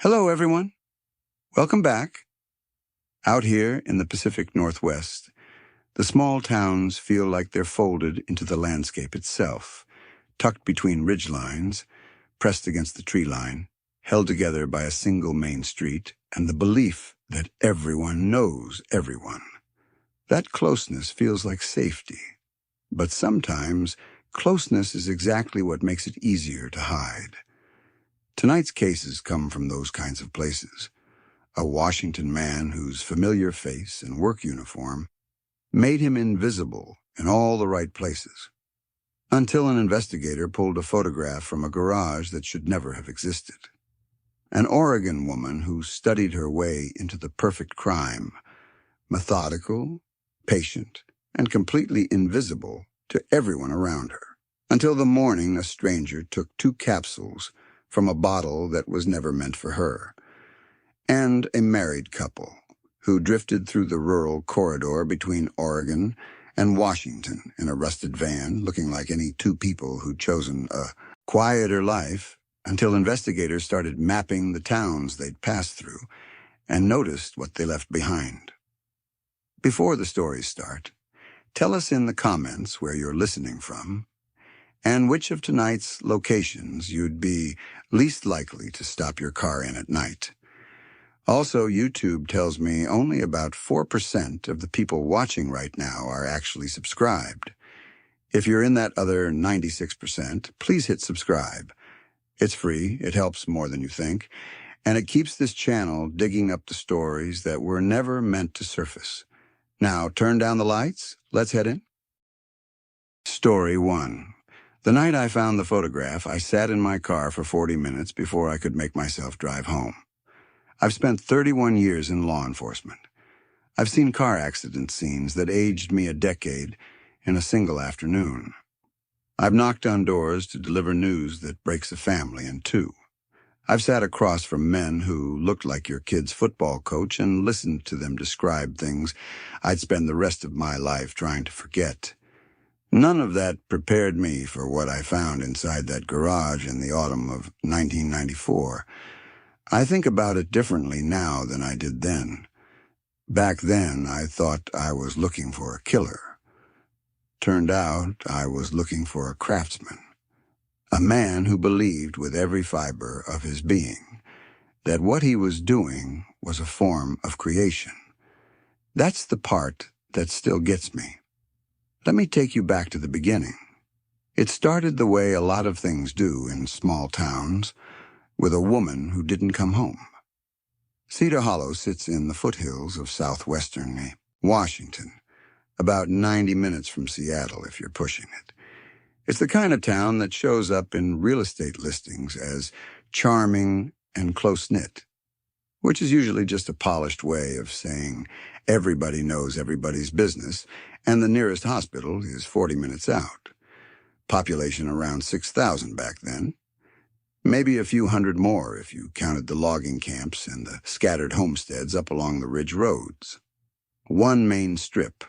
Hello, everyone. Welcome back. Out here in the Pacific Northwest, the small towns feel like they're folded into the landscape itself, tucked between ridgelines, pressed against the tree line, held together by a single main street, and the belief that everyone knows everyone. That closeness feels like safety, but sometimes closeness is exactly what makes it easier to hide. Tonight's cases come from those kinds of places. A Washington man whose familiar face and work uniform made him invisible in all the right places, until an investigator pulled a photograph from a garage that should never have existed. An Oregon woman who studied her way into the perfect crime, methodical, patient, and completely invisible to everyone around her, until the morning a stranger took 2 capsules from a bottle that was never meant for her, and a married couple who drifted through the rural corridor between Oregon and Washington in a rusted van, looking like any 2 people who'd chosen a quieter life, until investigators started mapping the towns they'd passed through and noticed what they left behind. Before the stories start, tell us in the comments where you're listening from and which of tonight's locations you'd be least likely to stop your car in at night. Also, YouTube tells me only about 4% of the people watching right now are actually subscribed. If you're in that other 96%, please hit subscribe. It's free, it helps more than you think, and it keeps this channel digging up the stories that were never meant to surface. Now, turn down the lights. Let's head in. Story 1. The night I found the photograph, I sat in my car for 40 minutes before I could make myself drive home. I've spent 31 years in law enforcement. I've seen car accident scenes that aged me a decade in a single afternoon. I've knocked on doors to deliver news that breaks a family in 2. I've sat across from men who looked like your kid's football coach and listened to them describe things I'd spend the rest of my life trying to forget. None of that prepared me for what I found inside that garage in the autumn of 1994. I think about it differently now than I did then. Back then, I thought I was looking for a killer. Turned out I was looking for a craftsman, a man who believed with every fiber of his being that what he was doing was a form of creation. That's the part that still gets me. Let me take you back to the beginning. It started the way a lot of things do in small towns, with a woman who didn't come home. Cedar Hollow sits in the foothills of southwestern Washington, about 90 minutes from Seattle if you're pushing it. It's the kind of town that shows up in real estate listings as charming and close-knit, which is usually just a polished way of saying everybody knows everybody's business, and the nearest hospital is 40 minutes out. Population around 6,000 back then. Maybe a few hundred more if you counted the logging camps and the scattered homesteads up along the ridge roads. 1 main strip.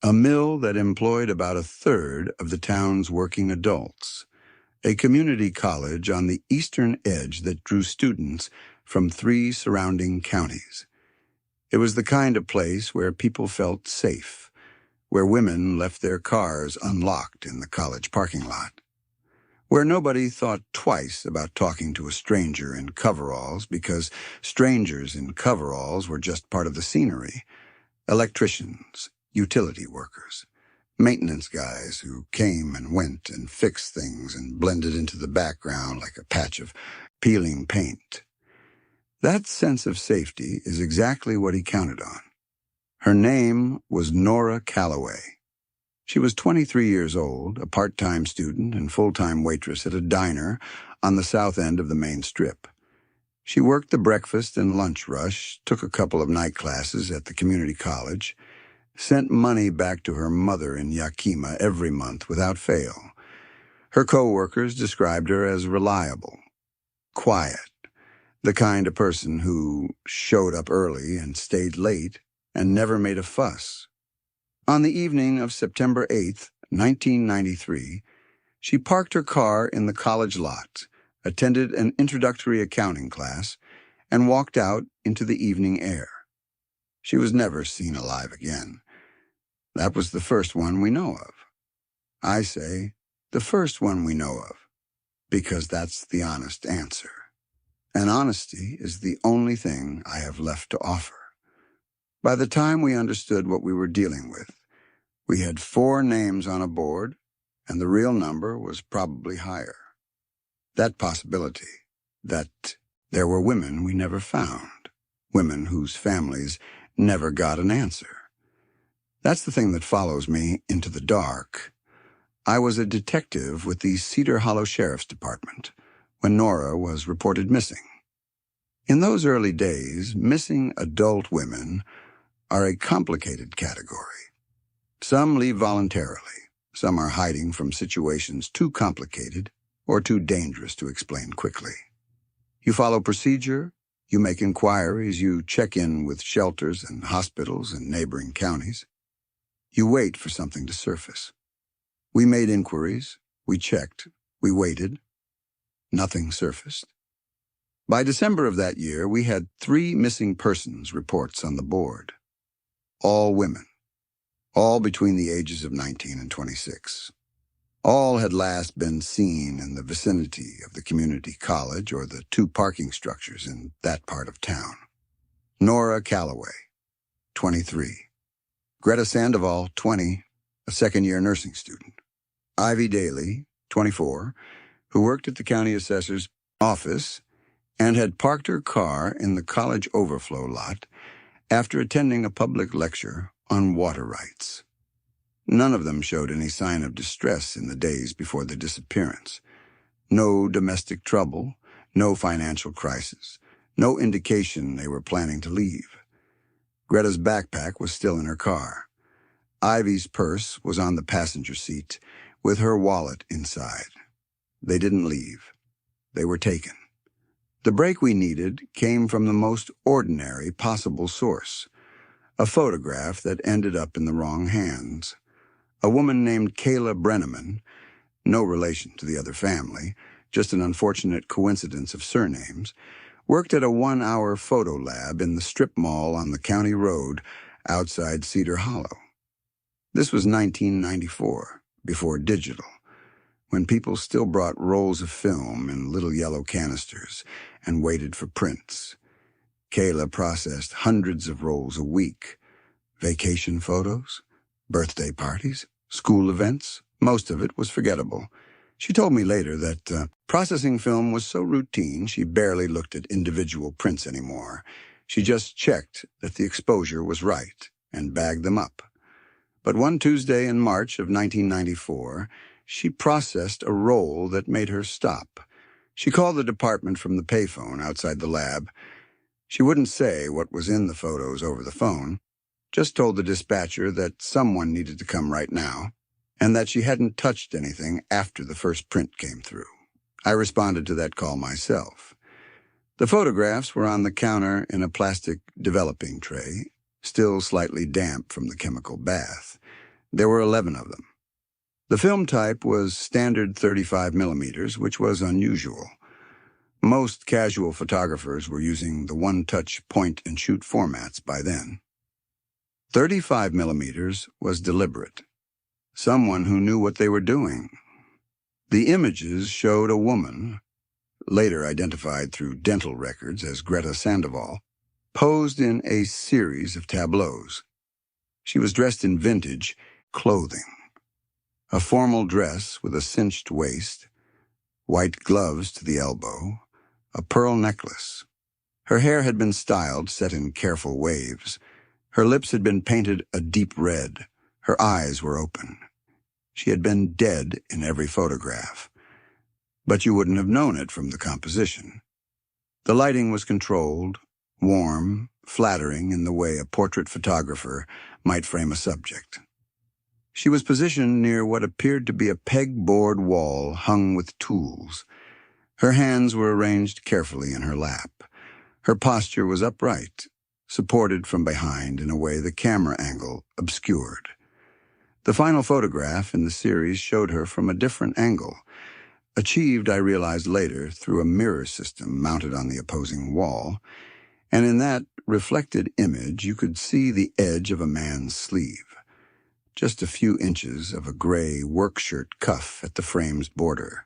A mill that employed about 1/3 of the town's working adults. A community college on the eastern edge that drew students from 3 surrounding counties. It was the kind of place where people felt safe, where women left their cars unlocked in the college parking lot, where nobody thought twice about talking to a stranger in coveralls because strangers in coveralls were just part of the scenery. Electricians, utility workers, maintenance guys who came and went and fixed things and blended into the background like a patch of peeling paint. That sense of safety is exactly what he counted on. Her name was Nora Calloway. She was 23 years old, a part-time student and full-time waitress at a diner on the south end of the main strip. She worked the breakfast and lunch rush, took a couple of night classes at the community college, sent money back to her mother in Yakima every month without fail. Her co-workers described her as reliable, quiet, the kind of person who showed up early and stayed late and never made a fuss. On the evening of September 8th, 1993, she parked her car in the college lot, attended an introductory accounting class, and walked out into the evening air. She was never seen alive again. That was the first one we know of. I say, the first one we know of, because that's the honest answer. And honesty is the only thing I have left to offer. By the time we understood what we were dealing with, we had 4 names on a board, and the real number was probably higher. That possibility, that there were women we never found, women whose families never got an answer. That's the thing that follows me into the dark. I was a detective with the Cedar Hollow Sheriff's Department when Nora was reported missing. In those early days, missing adult women are a complicated category. Some leave voluntarily. Some are hiding from situations too complicated or too dangerous to explain quickly. You follow procedure, you make inquiries, you check in with shelters and hospitals and neighboring counties. You wait for something to surface. We made inquiries, we checked, we waited. Nothing surfaced. By December of that year, we had 3 missing persons reports on the board. All women. All between the ages of 19 and 26. All had last been seen in the vicinity of the community college or the 2 parking structures in that part of town. Nora Calloway, 23. Greta Sandoval, 20, a second-year nursing student. Ivy Daly, 24, who worked at the county assessor's office and had parked her car in the college overflow lot after attending a public lecture on water rights. None of them showed any sign of distress in the days before the disappearance. No domestic trouble, no financial crisis, no indication they were planning to leave. Greta's backpack was still in her car. Ivy's purse was on the passenger seat, with her wallet inside. They didn't leave. They were taken. The break we needed came from the most ordinary possible source. A photograph that ended up in the wrong hands. A woman named Kayla Brenneman, no relation to the other family, just an unfortunate coincidence of surnames, worked at a 1-hour photo lab in the strip mall on the county road outside Cedar Hollow. This was 1994, before digital, when people still brought rolls of film in little yellow canisters and waited for prints. Kayla processed hundreds of rolls a week. Vacation photos, birthday parties, school events, most of it was forgettable. She told me later that processing film was so routine she barely looked at individual prints anymore. She just checked that the exposure was right and bagged them up. But one Tuesday in March of 1994, she processed a roll that made her stop. She called the department from the payphone outside the lab. She wouldn't say what was in the photos over the phone, just told the dispatcher that someone needed to come right now, and that she hadn't touched anything after the first print came through. I responded to that call myself. The photographs were on the counter in a plastic developing tray, still slightly damp from the chemical bath. There were 11 of them. The film type was standard 35 millimeters, which was unusual. Most casual photographers were using the one-touch point-and-shoot formats by then. 35 millimeters was deliberate. Someone who knew what they were doing. The images showed a woman, later identified through dental records as Greta Sandoval, posed in a series of tableaus. She was dressed in vintage clothing. A formal dress with a cinched waist, white gloves to the elbow, a pearl necklace. Her hair had been styled, set in careful waves. Her lips had been painted a deep red. Her eyes were open. She had been dead in every photograph. But you wouldn't have known it from the composition. The lighting was controlled, warm, flattering in the way a portrait photographer might frame a subject. She was positioned near what appeared to be a pegboard wall hung with tools. Her hands were arranged carefully in her lap. Her posture was upright, supported from behind in a way the camera angle obscured. The final photograph in the series showed her from a different angle, Achieved, I realized later, through a mirror system mounted on the opposing wall, and in that reflected image you could see the edge of a man's sleeve, just a few inches of a gray work shirt cuff at the frame's border.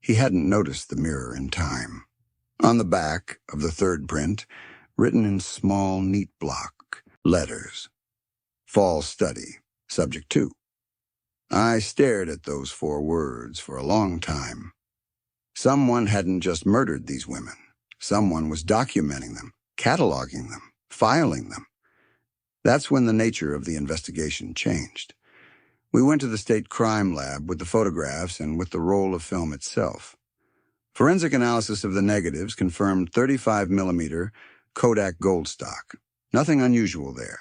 He hadn't noticed the mirror in time. On the back of the third print, written in small, neat block letters, Fall Study, Subject 2. I stared at those 4 words for a long time. Someone hadn't just murdered these women. Someone was documenting them, cataloging them, filing them. That's when the nature of the investigation changed. We went to the state crime lab with the photographs and with the roll of film itself. Forensic analysis of the negatives confirmed 35mm Kodak gold stock. Nothing unusual there.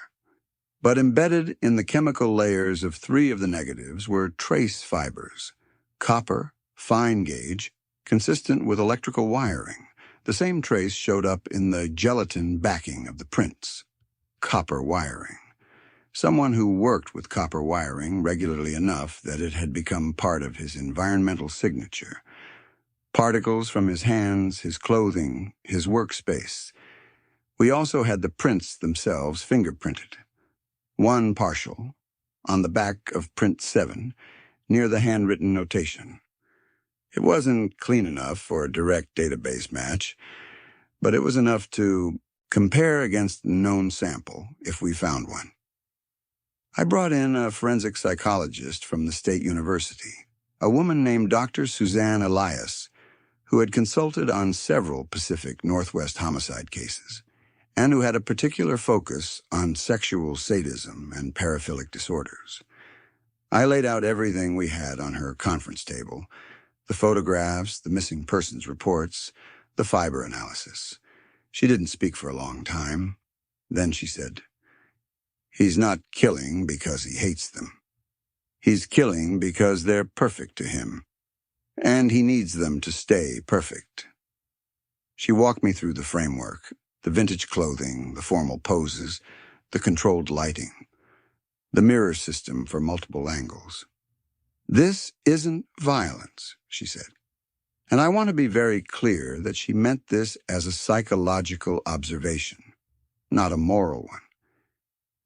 But embedded in the chemical layers of 3 of the negatives were trace fibers, copper, fine gauge, consistent with electrical wiring. The same trace showed up in the gelatin backing of the prints. Copper wiring. Someone who worked with copper wiring regularly enough that it had become part of his environmental signature. Particles from his hands, his clothing, his workspace. We also had the prints themselves fingerprinted. One partial, on the back of print 7, near the handwritten notation. It wasn't clean enough for a direct database match, but it was enough to compare against a known sample if we found one. I brought in a forensic psychologist from the state university, a woman named Dr. Suzanne Elias, who had consulted on several Pacific Northwest homicide cases, and who had a particular focus on sexual sadism and paraphilic disorders. I laid out everything we had on her conference table, the photographs, the missing persons reports, the fiber analysis. She didn't speak for a long time. Then she said, "He's not killing because he hates them. He's killing because they're perfect to him, and he needs them to stay perfect." She walked me through the framework, the vintage clothing, the formal poses, the controlled lighting, the mirror system for multiple angles. "This isn't violence," she said. And I want to be very clear that she meant this as a psychological observation, not a moral one.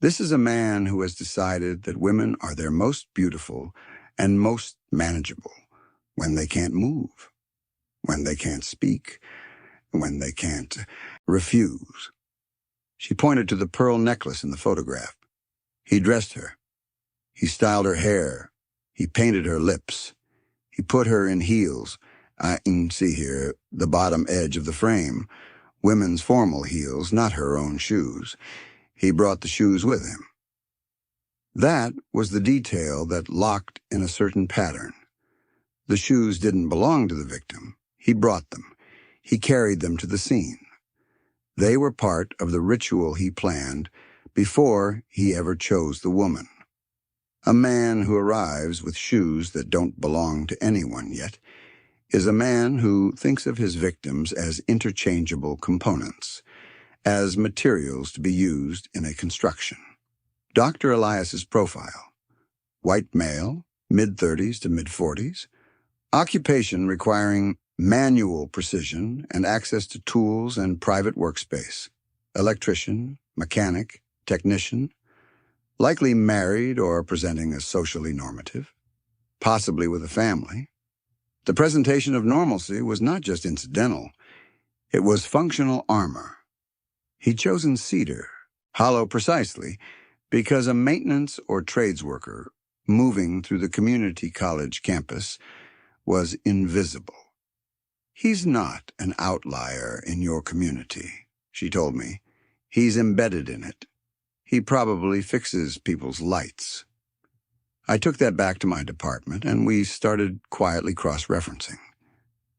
This is a man who has decided that women are their most beautiful and most manageable when they can't move, when they can't speak, when they can't refuse. She pointed to the pearl necklace in the photograph. He dressed her. He styled her hair. He painted her lips. He put her in heels. I can see here the bottom edge of the frame. Women's formal heels, not her own shoes. He brought the shoes with him. That was the detail that locked in a certain pattern. The shoes didn't belong to the victim. He brought them. He carried them to the scene. They were part of the ritual he planned before he ever chose the woman. A man who arrives with shoes that don't belong to anyone yet is a man who thinks of his victims as interchangeable components, as materials to be used in a construction. Dr. Elias's profile: white male, mid-30s to mid-40s, occupation requiring manual precision and access to tools and private workspace, electrician, mechanic, technician, likely married or presenting as socially normative, possibly with a family. The presentation of normalcy was not just incidental, it was functional armor. He'd chosen cedar, hollow precisely, because a maintenance or trades worker moving through the community college campus was invisible. "He's not an outlier in your community," she told me. "He's embedded in it. He probably fixes people's lights." I took that back to my department, and we started quietly cross-referencing.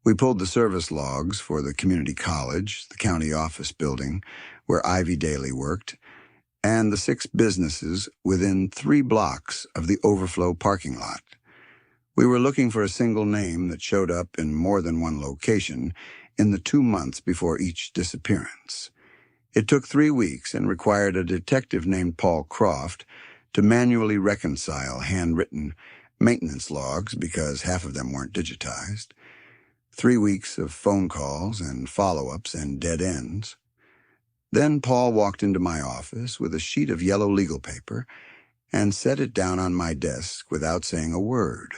We pulled the service logs for the community college, the county office building, where Ivy Daly worked, and the 6 businesses within 3 blocks of the overflow parking lot. We were looking for a single name that showed up in more than one location in the 2 months before each disappearance. It took 3 weeks and required a detective named Paul Croft to manually reconcile handwritten maintenance logs because half of them weren't digitized, 3 weeks of phone calls and follow-ups and dead ends. Then Paul walked into my office with a sheet of yellow legal paper and set it down on my desk without saying a word.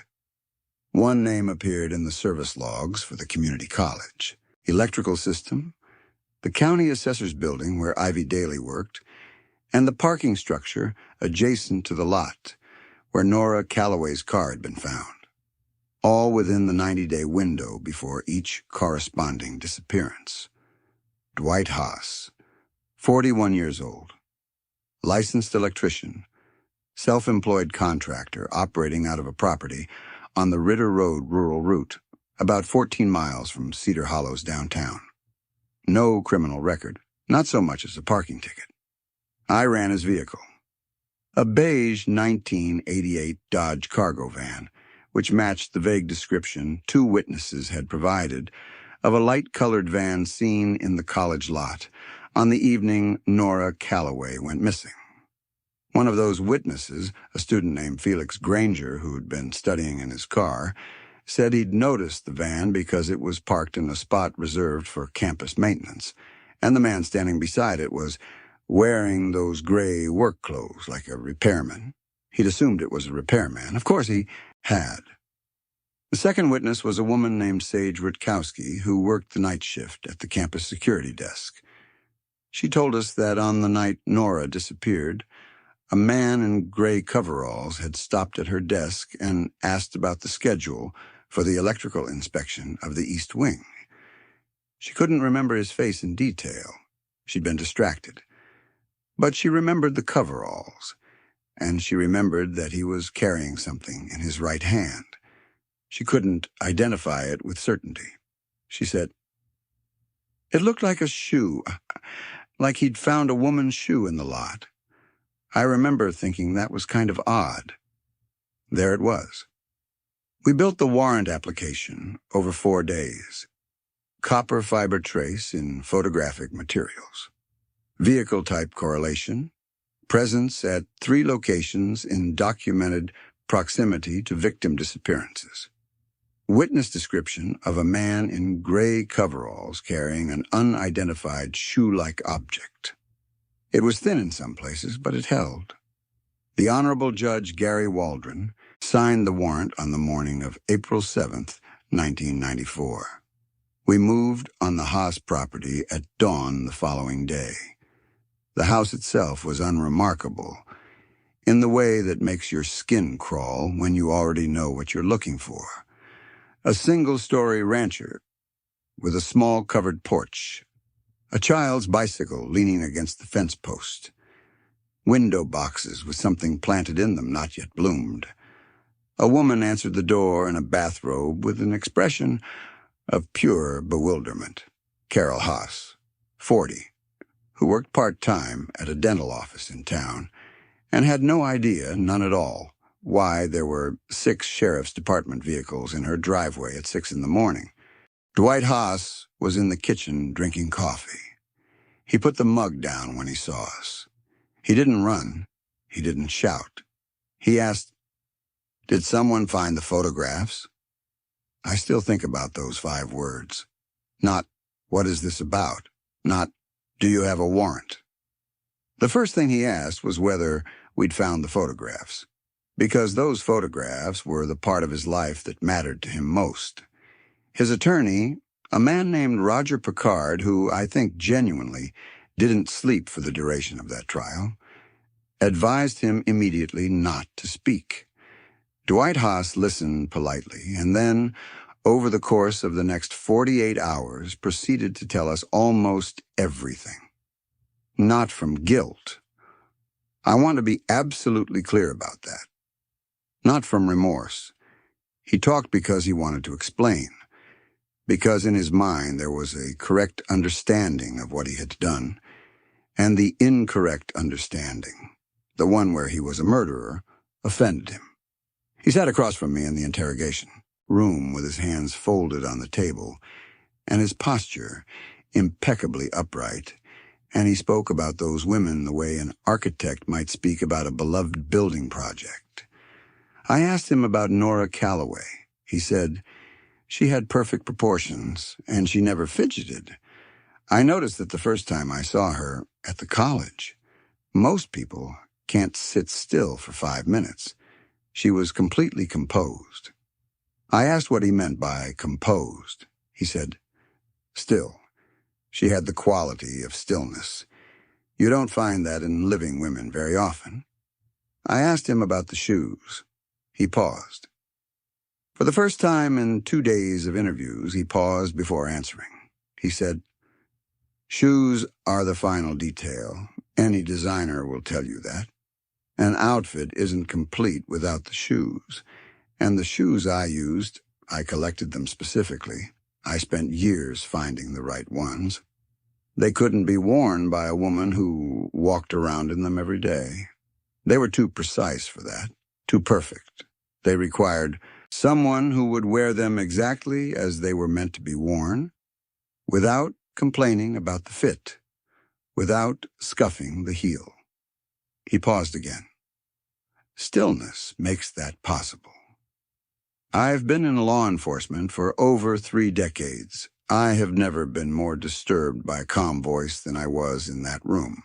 One name appeared in the service logs for the community college, electrical system, the county assessor's building where Ivy Daly worked, and the parking structure adjacent to the lot where Nora Calloway's car had been found, all within the 90-day window before each corresponding disappearance. Dwight Haas, 41 years old, licensed electrician, self-employed contractor operating out of a property on the Ritter Road rural route, about 14 miles from Cedar Hollow's downtown. No criminal record, not so much as a parking ticket. I ran his vehicle, a beige 1988 Dodge cargo van, which matched the vague description 2 witnesses had provided of a light-colored van seen in the college lot on the evening Nora Calloway went missing. One of those witnesses, a student named Felix Granger, who'd been studying in his car, said he'd noticed the van because it was parked in a spot reserved for campus maintenance, and the man standing beside it was wearing those gray work clothes like a repairman. He'd assumed it was a repairman. Of course, he had. The second witness was a woman named Sage Rutkowski, who worked the night shift at the campus security desk. She told us that on the night Nora disappeared, a man in gray coveralls had stopped at her desk and asked about the schedule for the electrical inspection of the East Wing. She couldn't remember his face in detail. She'd been distracted. But she remembered the coveralls, and she remembered that he was carrying something in his right hand. She couldn't identify it with certainty. She said, "It looked like a shoe, like he'd found a woman's shoe in the lot. I remember thinking that was kind of odd." There it was. We built the warrant application over 4 days. Copper fiber trace in photographic materials. Vehicle type correlation. Presence at 3 locations in documented proximity to victim disappearances. Witness description of a man in gray coveralls carrying an unidentified shoe-like object. It was thin in some places, but it held. The Honorable Judge Gary Waldron signed the warrant on the morning of April 7th, 1994. We moved on the Haas property at dawn the following day. The house itself was unremarkable, in the way that makes your skin crawl when you already know what you're looking for. A single-story rancher with a small covered porch. A child's bicycle leaning against the fence post. Window boxes with something planted in them not yet bloomed. A woman answered the door in a bathrobe with an expression of pure bewilderment. Carol Haas, 40, who worked part-time at a dental office in town and had no idea, none at all, why there were 6 sheriff's department vehicles in her driveway at 6 in the morning. Dwight Haas was in the kitchen drinking coffee. He put the mug down when he saw us. He didn't run. He didn't shout. He asked, "Did someone find the photographs?" I still think about those 5 words. Not, "What is this about?" Not, "Do you have a warrant?" The first thing he asked was whether we'd found the photographs, because those photographs were the part of his life that mattered to him most. His attorney, a man named Roger Picard, who I think genuinely didn't sleep for the duration of that trial, advised him immediately not to speak. Dwight Haas listened politely, and then, over the course of the next 48 hours, proceeded to tell us almost everything. Not from guilt. I want to be absolutely clear about that. Not from remorse. He talked because he wanted to explain, because in his mind there was a correct understanding of what he had done, and the incorrect understanding, the one where he was a murderer, offended him. He sat across from me in the interrogation room with his hands folded on the table, and his posture impeccably upright, and he spoke about those women the way an architect might speak about a beloved building project. I asked him about Nora Calloway. He said, "She had perfect proportions, and she never fidgeted. I noticed that the first time I saw her at the college. Most people can't sit still for 5 minutes. She was completely composed." I asked what he meant by composed. He said, "Still. She had the quality of stillness. You don't find that in living women very often." I asked him about the shoes. He paused. For the first time in 2 days of interviews, he paused before answering. He said, "Shoes are the final detail. Any designer will tell you that. An outfit isn't complete without the shoes. And the shoes I used, I collected them specifically. I spent years finding the right ones. They couldn't be worn by a woman who walked around in them every day. They were too precise for that, too perfect. They required someone who would wear them exactly as they were meant to be worn, without complaining about the fit, without scuffing the heel." He paused again. Stillness makes that possible. I've been in law enforcement for over 3 decades. I have never been more disturbed by a calm voice than I was in that room.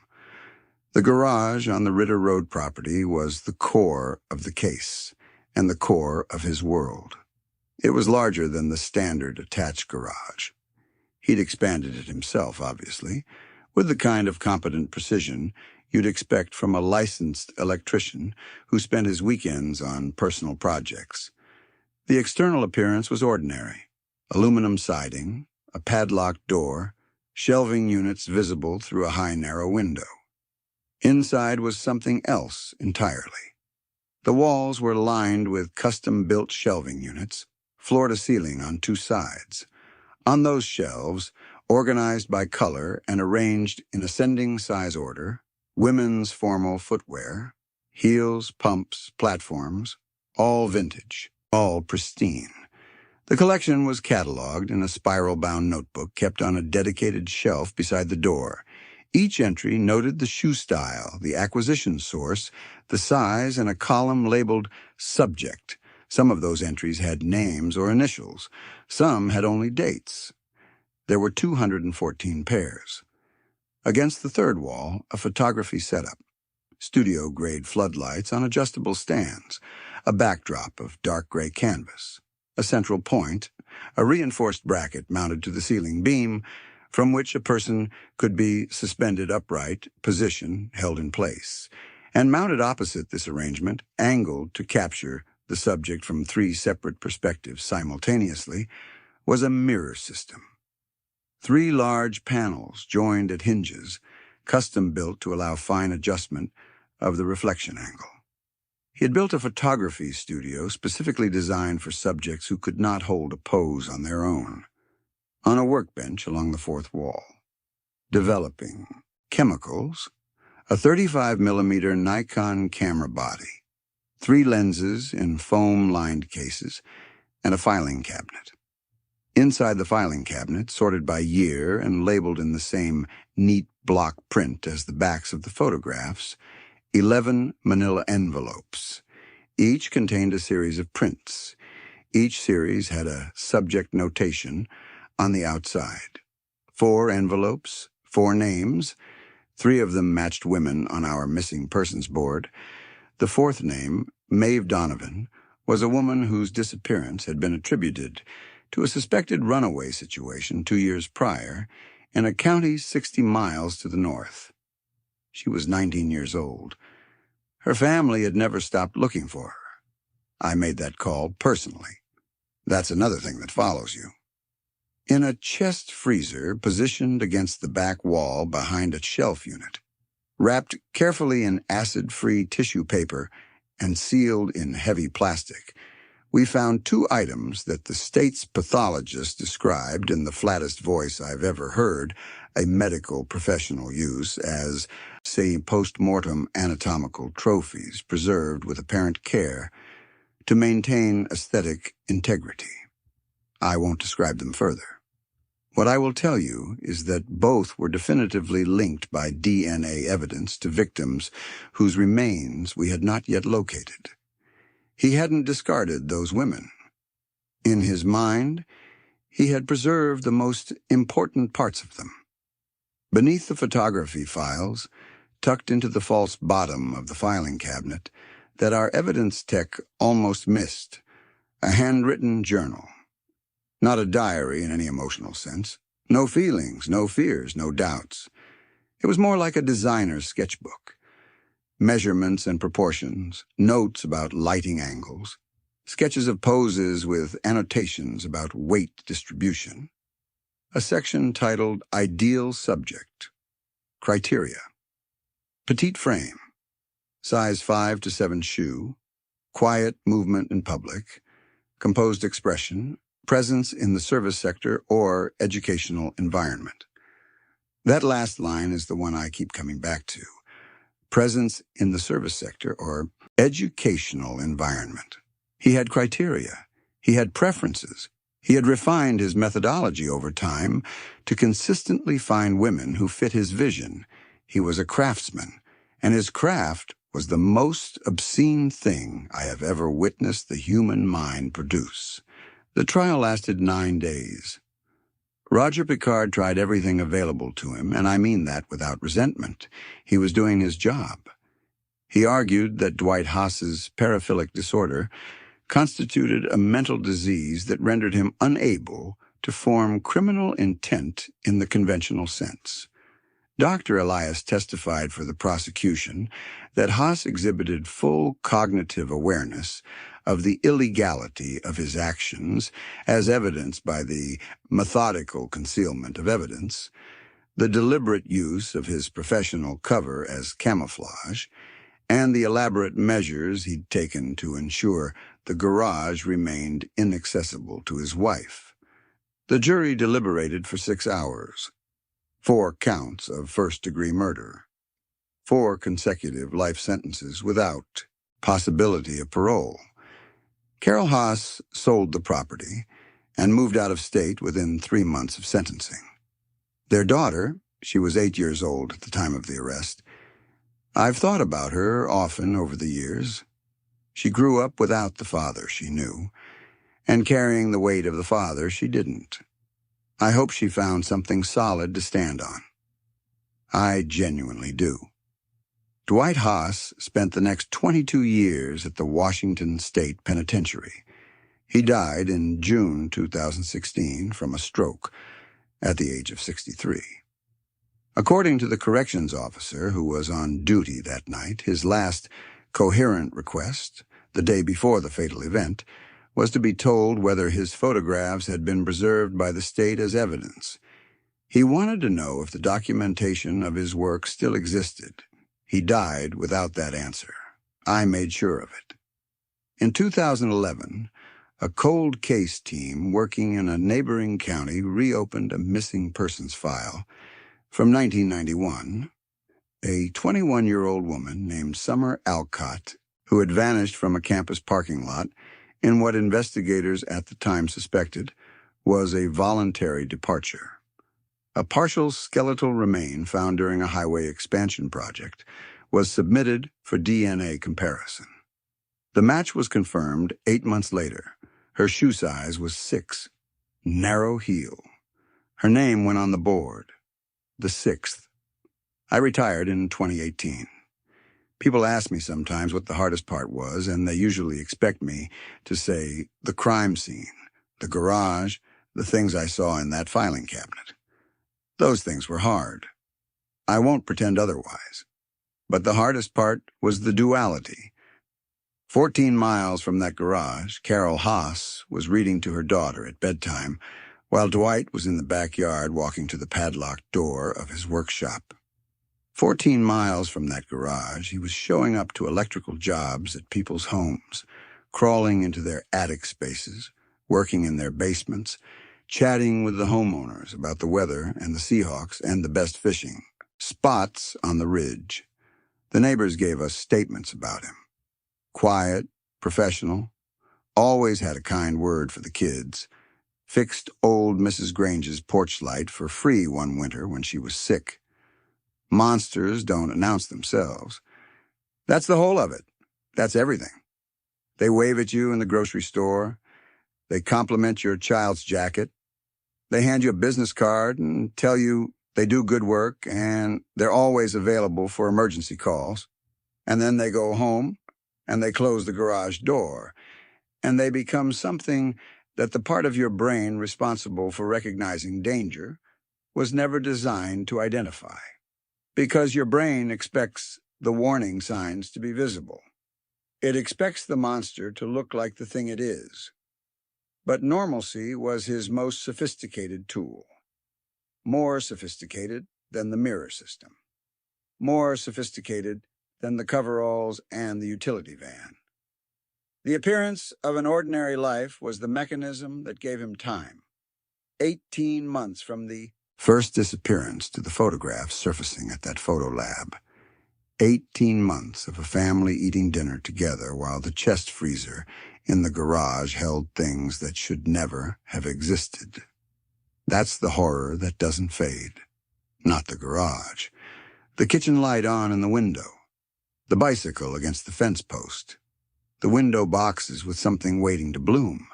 The garage on the Ritter Road property was the core of the case and the core of his world. It was larger than the standard attached garage. He'd expanded it himself, obviously, with the kind of competent precision you'd expect from a licensed electrician who spent his weekends on personal projects. The external appearance was ordinary: aluminum siding, a padlocked door, shelving units visible through a high, narrow window. Inside was something else entirely. The walls were lined with custom-built shelving units, floor to ceiling on 2 sides. On those shelves, organized by color and arranged in ascending size order, women's formal footwear, heels, pumps, platforms, all vintage, all pristine. The collection was cataloged in a spiral-bound notebook kept on a dedicated shelf beside the door. Each entry noted the shoe style, the acquisition source, the size, and a column labeled subject. Some of those entries had names or initials. Some had only dates. There were 214 pairs. Against the third wall, a photography setup. Studio-grade floodlights on adjustable stands, a backdrop of dark gray canvas, a central point, a reinforced bracket mounted to the ceiling beam, from which a person could be suspended upright, position held in place, and mounted opposite this arrangement, angled to capture the subject from 3 separate perspectives simultaneously, was a mirror system. 3 large panels joined at hinges, custom-built to allow fine adjustment of the reflection angle. He had built a photography studio specifically designed for subjects who could not hold a pose on their own. On a workbench along the 4th wall, developing chemicals, a 35mm Nikon camera body, 3 lenses in foam-lined cases, and a filing cabinet. Inside the filing cabinet, sorted by year and labeled in the same neat block print as the backs of the photographs, 11 manila envelopes. Each contained a series of prints. Each series had a subject notation on the outside. 4 envelopes, 4 names. 3 of them matched women on our missing persons board. The 4th name, Maeve Donovan, was a woman whose disappearance had been attributed to a suspected runaway situation 2 years prior in a county 60 miles to the north. She was 19 years old. Her family had never stopped looking for her. I made that call personally. That's another thing that follows you. In a chest freezer positioned against the back wall behind a shelf unit, wrapped carefully in acid-free tissue paper and sealed in heavy plastic, we found 2 items that the state's pathologist described in the flattest voice I've ever heard a medical professional use as, say, post-mortem anatomical trophies preserved with apparent care to maintain aesthetic integrity. I won't describe them further. What I will tell you is that both were definitively linked by DNA evidence to victims whose remains we had not yet located. He hadn't discarded those women. In his mind, he had preserved the most important parts of them. Beneath the photography files, tucked into the false bottom of the filing cabinet, that our evidence tech almost missed, a handwritten journal. Not a diary in any emotional sense. No feelings, no fears, no doubts. It was more like a designer's sketchbook. Measurements and proportions, notes about lighting angles, sketches of poses with annotations about weight distribution. A section titled Ideal Subject. Criteria. Petite frame. Size 5 to 7 shoe. Quiet movement in public. Composed expression. Presence in the service sector or educational environment. That last line is the one I keep coming back to. Presence in the service sector or educational environment. He had criteria. He had preferences. He had refined his methodology over time to consistently find women who fit his vision. He was a craftsman, and his craft was the most obscene thing I have ever witnessed the human mind produce. The trial lasted 9 days. Roger Picard tried everything available to him, and I mean that without resentment. He was doing his job. He argued that Dwight Haas's paraphilic disorder constituted a mental disease that rendered him unable to form criminal intent in the conventional sense. Dr. Elias testified for the prosecution that Haas exhibited full cognitive awareness of the illegality of his actions, as evidenced by the methodical concealment of evidence, the deliberate use of his professional cover as camouflage, and the elaborate measures he'd taken to ensure the garage remained inaccessible to his wife. The jury deliberated for 6 hours. 4 counts of first-degree murder. 4 consecutive life sentences without possibility of parole. Carol Haas sold the property and moved out of state within 3 months of sentencing. Their daughter, she was 8 years old at the time of the arrest. I've thought about her often over the years. She grew up without the father she knew, and carrying the weight of the father she didn't. I hope she found something solid to stand on. I genuinely do. Dwight Haas spent the next 22 years at the Washington State Penitentiary. He died in June 2016 from a stroke at the age of 63. According to the corrections officer who was on duty that night, his last coherent request, the day before the fatal event, was to be told whether his photographs had been preserved by the state as evidence. He wanted to know if the documentation of his work still existed. He died without that answer. I made sure of it. In 2011, a cold case team working in a neighboring county reopened a missing persons file from 1991. A 21-year-old woman named Summer Alcott, who had vanished from a campus parking lot in what investigators at the time suspected was a voluntary departure. A partial skeletal remain found during a highway expansion project was submitted for DNA comparison. The match was confirmed 8 months later. Her shoe size was 6, narrow heel. Her name went on the board, the 6th. I retired in 2018. People ask me sometimes what the hardest part was, and they usually expect me to say the crime scene, the garage, the things I saw in that filing cabinet. Those things were hard. I won't pretend otherwise. But the hardest part was the duality. 14 miles from that garage, Carol Haas was reading to her daughter at bedtime, while Dwight was in the backyard walking to the padlocked door of his workshop. 14 miles from that garage, he was showing up to electrical jobs at people's homes, crawling into their attic spaces, working in their basements, chatting with the homeowners about the weather and the Seahawks and the best fishing. Spots on the ridge. The neighbors gave us statements about him. Quiet, professional, always had a kind word for the kids. Fixed old Mrs. Grange's porch light for free one winter when she was sick. Monsters don't announce themselves. That's the whole of it. That's everything. They wave at you in the grocery store. They compliment your child's jacket. They hand you a business card and tell you they do good work and they're always available for emergency calls. And then they go home and they close the garage door. And they become something that the part of your brain responsible for recognizing danger was never designed to identify. Because your brain expects the warning signs to be visible. It expects the monster to look like the thing it is. But normalcy was his most sophisticated tool. More sophisticated than the mirror system. More sophisticated than the coveralls and the utility van. The appearance of an ordinary life was the mechanism that gave him time. 18 months from the first disappearance to the photographs surfacing at that photo lab. 18 months of a family eating dinner together while the chest freezer in the garage held things that should never have existed. That's the horror that doesn't fade. Not the garage. The kitchen light on in the window. The bicycle against the fence post. The window boxes with something waiting to bloom.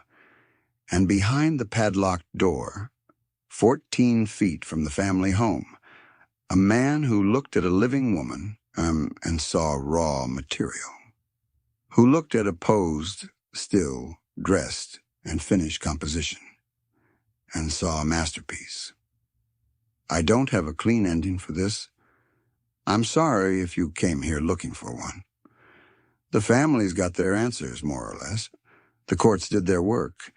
And behind the padlocked door, 14 feet from the family home, a man who looked at a living woman and saw raw material. Who looked at a posed, still, dressed, and finished composition, and saw a masterpiece. I don't have a clean ending for this. I'm sorry if you came here looking for one. The family's got their answers, more or less. The courts did their work.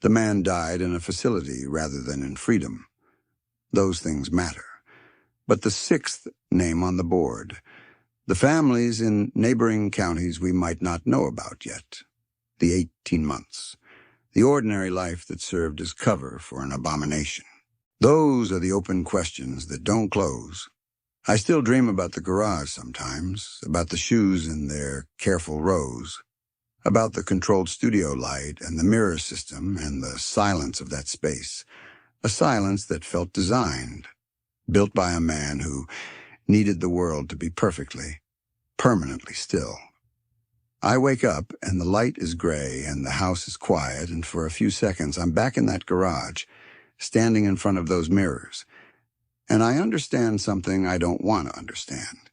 The man died in a facility rather than in freedom. Those things matter. But the sixth name on the board, the families in neighboring counties we might not know about yet, the 18 months, the ordinary life that served as cover for an abomination. Those are the open questions that don't close. I still dream about the garage sometimes, about the shoes in their careful rows, about the controlled studio light and the mirror system and the silence of that space, a silence that felt designed, built by a man who needed the world to be perfectly, permanently still. I wake up and the light is gray and the house is quiet, and for a few seconds I'm back in that garage, standing in front of those mirrors. And I understand something I don't want to understand.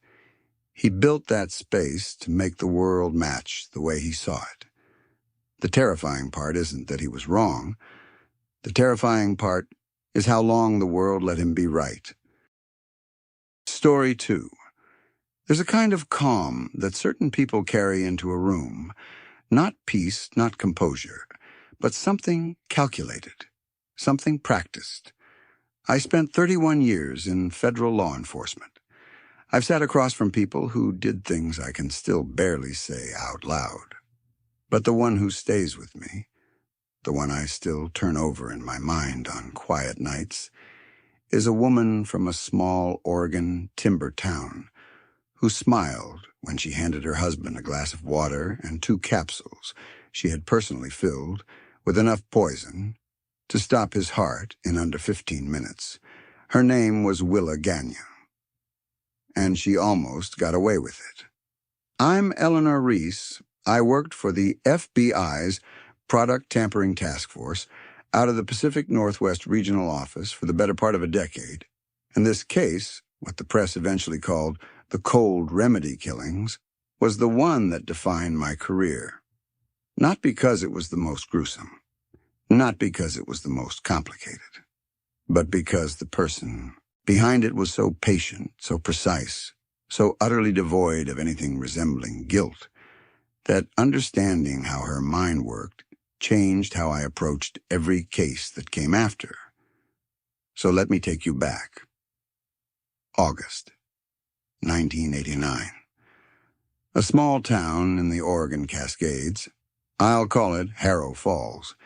He built that space to make the world match the way he saw it. The terrifying part isn't that he was wrong. The terrifying part is how long the world let him be right. Story 2. There's a kind of calm that certain people carry into a room. Not peace, not composure, but something calculated, something practiced. I spent 31 years in federal law enforcement. I've sat across from people who did things I can still barely say out loud. But the one who stays with me, the one I still turn over in my mind on quiet nights, is a woman from a small Oregon timber town who smiled when she handed her husband a glass of water and 2 capsules she had personally filled with enough poison to stop his heart in under 15 minutes. Her name was Willa Gagnon, and she almost got away with it. I'm Eleanor Reese. I worked for the FBI's Product Tampering Task Force out of the Pacific Northwest Regional Office for the better part of a decade, and this case, what the press eventually called the cold remedy killings, was the one that defined my career. Not because it was the most gruesome, not because it was the most complicated, but because the person behind it was so patient, so precise, so utterly devoid of anything resembling guilt, that understanding how her mind worked changed how I approached every case that came after. So let me take you back. August 1989. A small town in the Oregon Cascades. I'll call it Harrow Falls,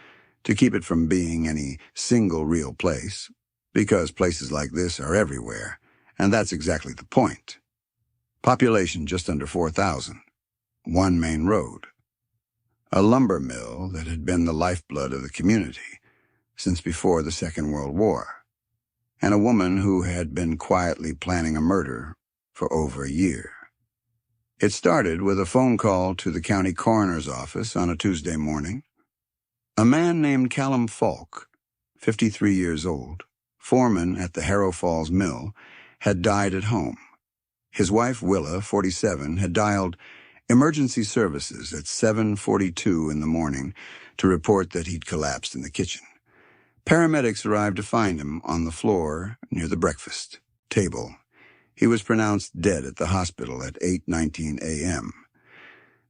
to keep it from being any single real place, because places like this are everywhere, and that's exactly the point. Population just under 4,000. One main road. A lumber mill that had been the lifeblood of the community since before the Second World War, and a woman who had been quietly planning a murder for over a year. It started with a phone call to the county coroner's office on a Tuesday morning. A man named Callum Falk, 53 years old, foreman at the Harrow Falls Mill, had died at home. His wife, Willa, 47, had dialed emergency services at 7:42 in the morning to report that he'd collapsed in the kitchen. Paramedics arrived to find him on the floor near the breakfast table. He was pronounced dead at the hospital at 8:19 a.m.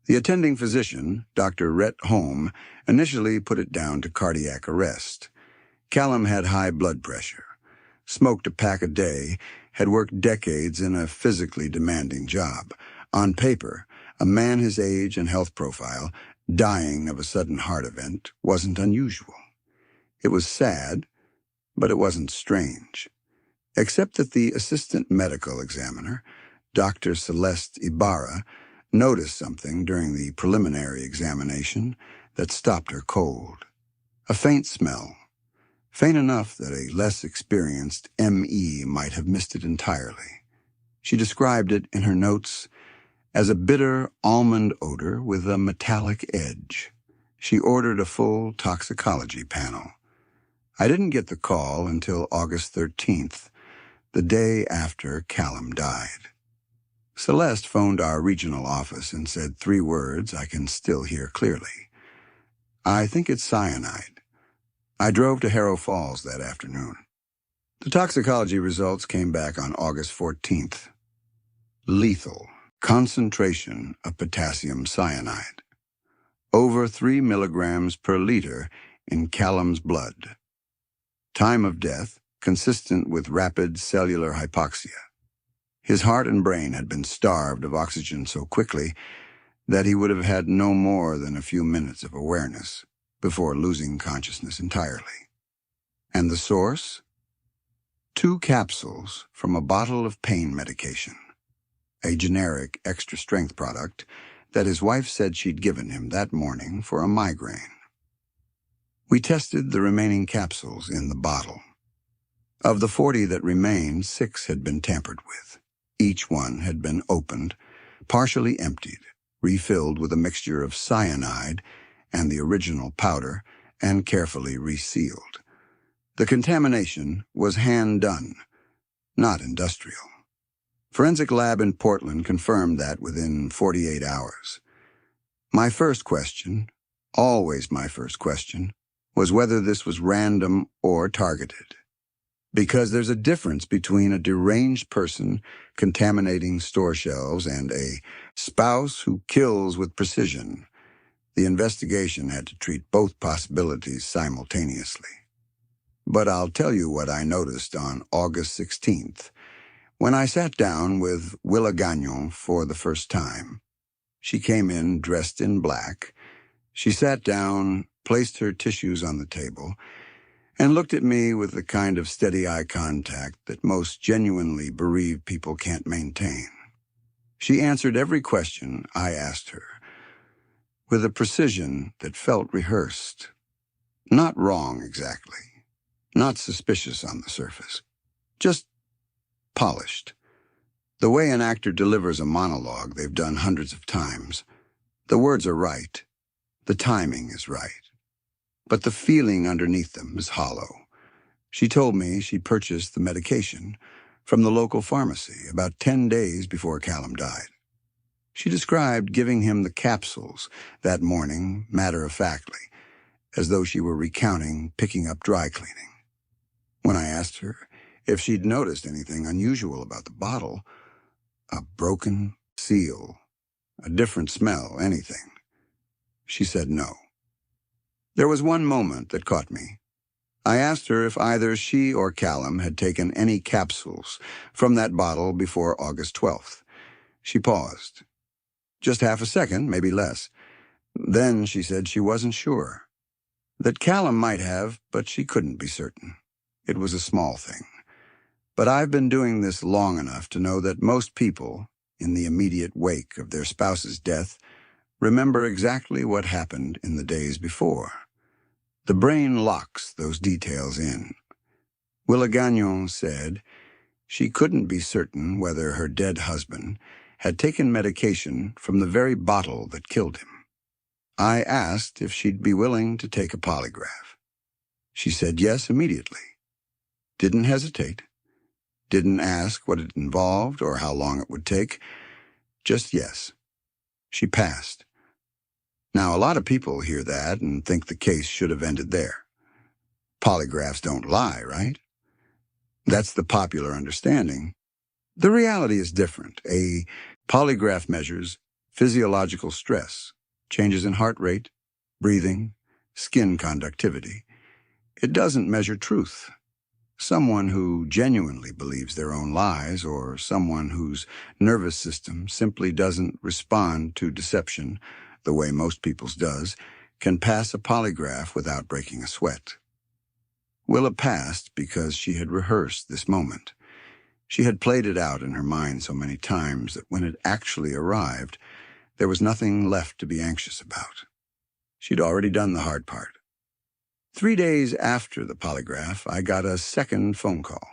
The attending physician, Dr. Rhett Holm, initially put it down to cardiac arrest. Callum had high blood pressure, smoked a pack a day, had worked decades in a physically demanding job. On paper, a man his age and health profile, dying of a sudden heart event, wasn't unusual. It was sad, but it wasn't strange. Except that the assistant medical examiner, Dr. Celeste Ibarra, noticed something during the preliminary examination that stopped her cold. A faint smell, faint enough that a less experienced ME might have missed it entirely. She described it in her notes as a bitter almond odor with a metallic edge. She ordered a full toxicology panel. I didn't get the call until August 13th, the day after Callum died. Celeste phoned our regional office and said 3 words I can still hear clearly. I think it's cyanide. I drove to Harrow Falls that afternoon. The toxicology results came back on August 14th. Lethal. Concentration of potassium cyanide. Over 3 milligrams per liter in Callum's blood. Time of death consistent with rapid cellular hypoxia. His heart and brain had been starved of oxygen so quickly that he would have had no more than a few minutes of awareness before losing consciousness entirely. And the source? 2 capsules from a bottle of pain medication, a generic extra-strength product that his wife said she'd given him that morning for a migraine. We tested the remaining capsules in the bottle. Of the 40 that remained, 6 had been tampered with. Each one had been opened, partially emptied, refilled with a mixture of cyanide and the original powder, and carefully resealed. The contamination was hand-done, not industrial. Forensic lab in Portland confirmed that within 48 hours. My first question, always my first question, was whether this was random or targeted. Because there's a difference between a deranged person contaminating store shelves and a spouse who kills with precision. The investigation had to treat both possibilities simultaneously. But I'll tell you what I noticed on August 16th, when I sat down with Willa Gagnon for the first time. She came in dressed in black. She sat down, placed her tissues on the table, and looked at me with the kind of steady eye contact that most genuinely bereaved people can't maintain. She answered every question I asked her, with a precision that felt rehearsed. Not wrong exactly, not suspicious on the surface, just polished. The way an actor delivers a monologue they've done hundreds of times. The words are right, the timing is right, but the feeling underneath them is hollow. She told me she purchased the medication from the local pharmacy about 10 days before Callum died. She described giving him the capsules that morning matter-of-factly, as though she were recounting picking up dry cleaning. When I asked her if she'd noticed anything unusual about the bottle, a broken seal, a different smell, anything, she said no. There was one moment that caught me. I asked her if either she or Callum had taken any capsules from that bottle before August 12th. She paused. Just half a second, maybe less. Then she said she wasn't sure. That Callum might have, but she couldn't be certain. It was a small thing. But I've been doing this long enough to know that most people, in the immediate wake of their spouse's death, remember exactly what happened in the days before. The brain locks those details in. Willa Gagnon said she couldn't be certain whether her dead husband had taken medication from the very bottle that killed him. I asked if she'd be willing to take a polygraph. She said yes immediately. Didn't hesitate. Didn't ask what it involved or how long it would take. Just yes. She passed. Now, a lot of people hear that and think the case should have ended there. Polygraphs don't lie, right? That's the popular understanding. The reality is different. A polygraph measures physiological stress, changes in heart rate, breathing, skin conductivity. It doesn't measure truth. Someone who genuinely believes their own lies, or someone whose nervous system simply doesn't respond to deception the way most people's does, can pass a polygraph without breaking a sweat. Willa passed because she had rehearsed this moment. She had played it out in her mind so many times that when it actually arrived, there was nothing left to be anxious about. She'd already done the hard part. 3 days after the polygraph, I got a second phone call.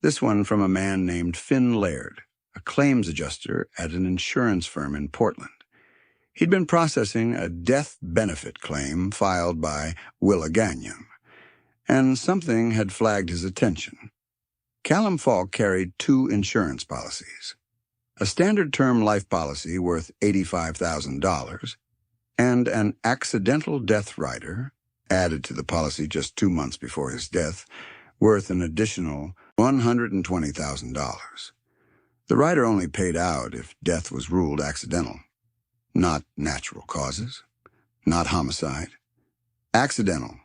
This one from a man named Finn Laird, a claims adjuster at an insurance firm in Portland. He'd been processing a death benefit claim filed by Willa Gagnon, and something had flagged his attention. Callum Falk carried 2 insurance policies, a standard term life policy worth $85,000 and an accidental death rider, added to the policy just 2 months before his death, worth an additional $120,000. The rider only paid out if death was ruled accidental, not natural causes, not homicide. Accidental.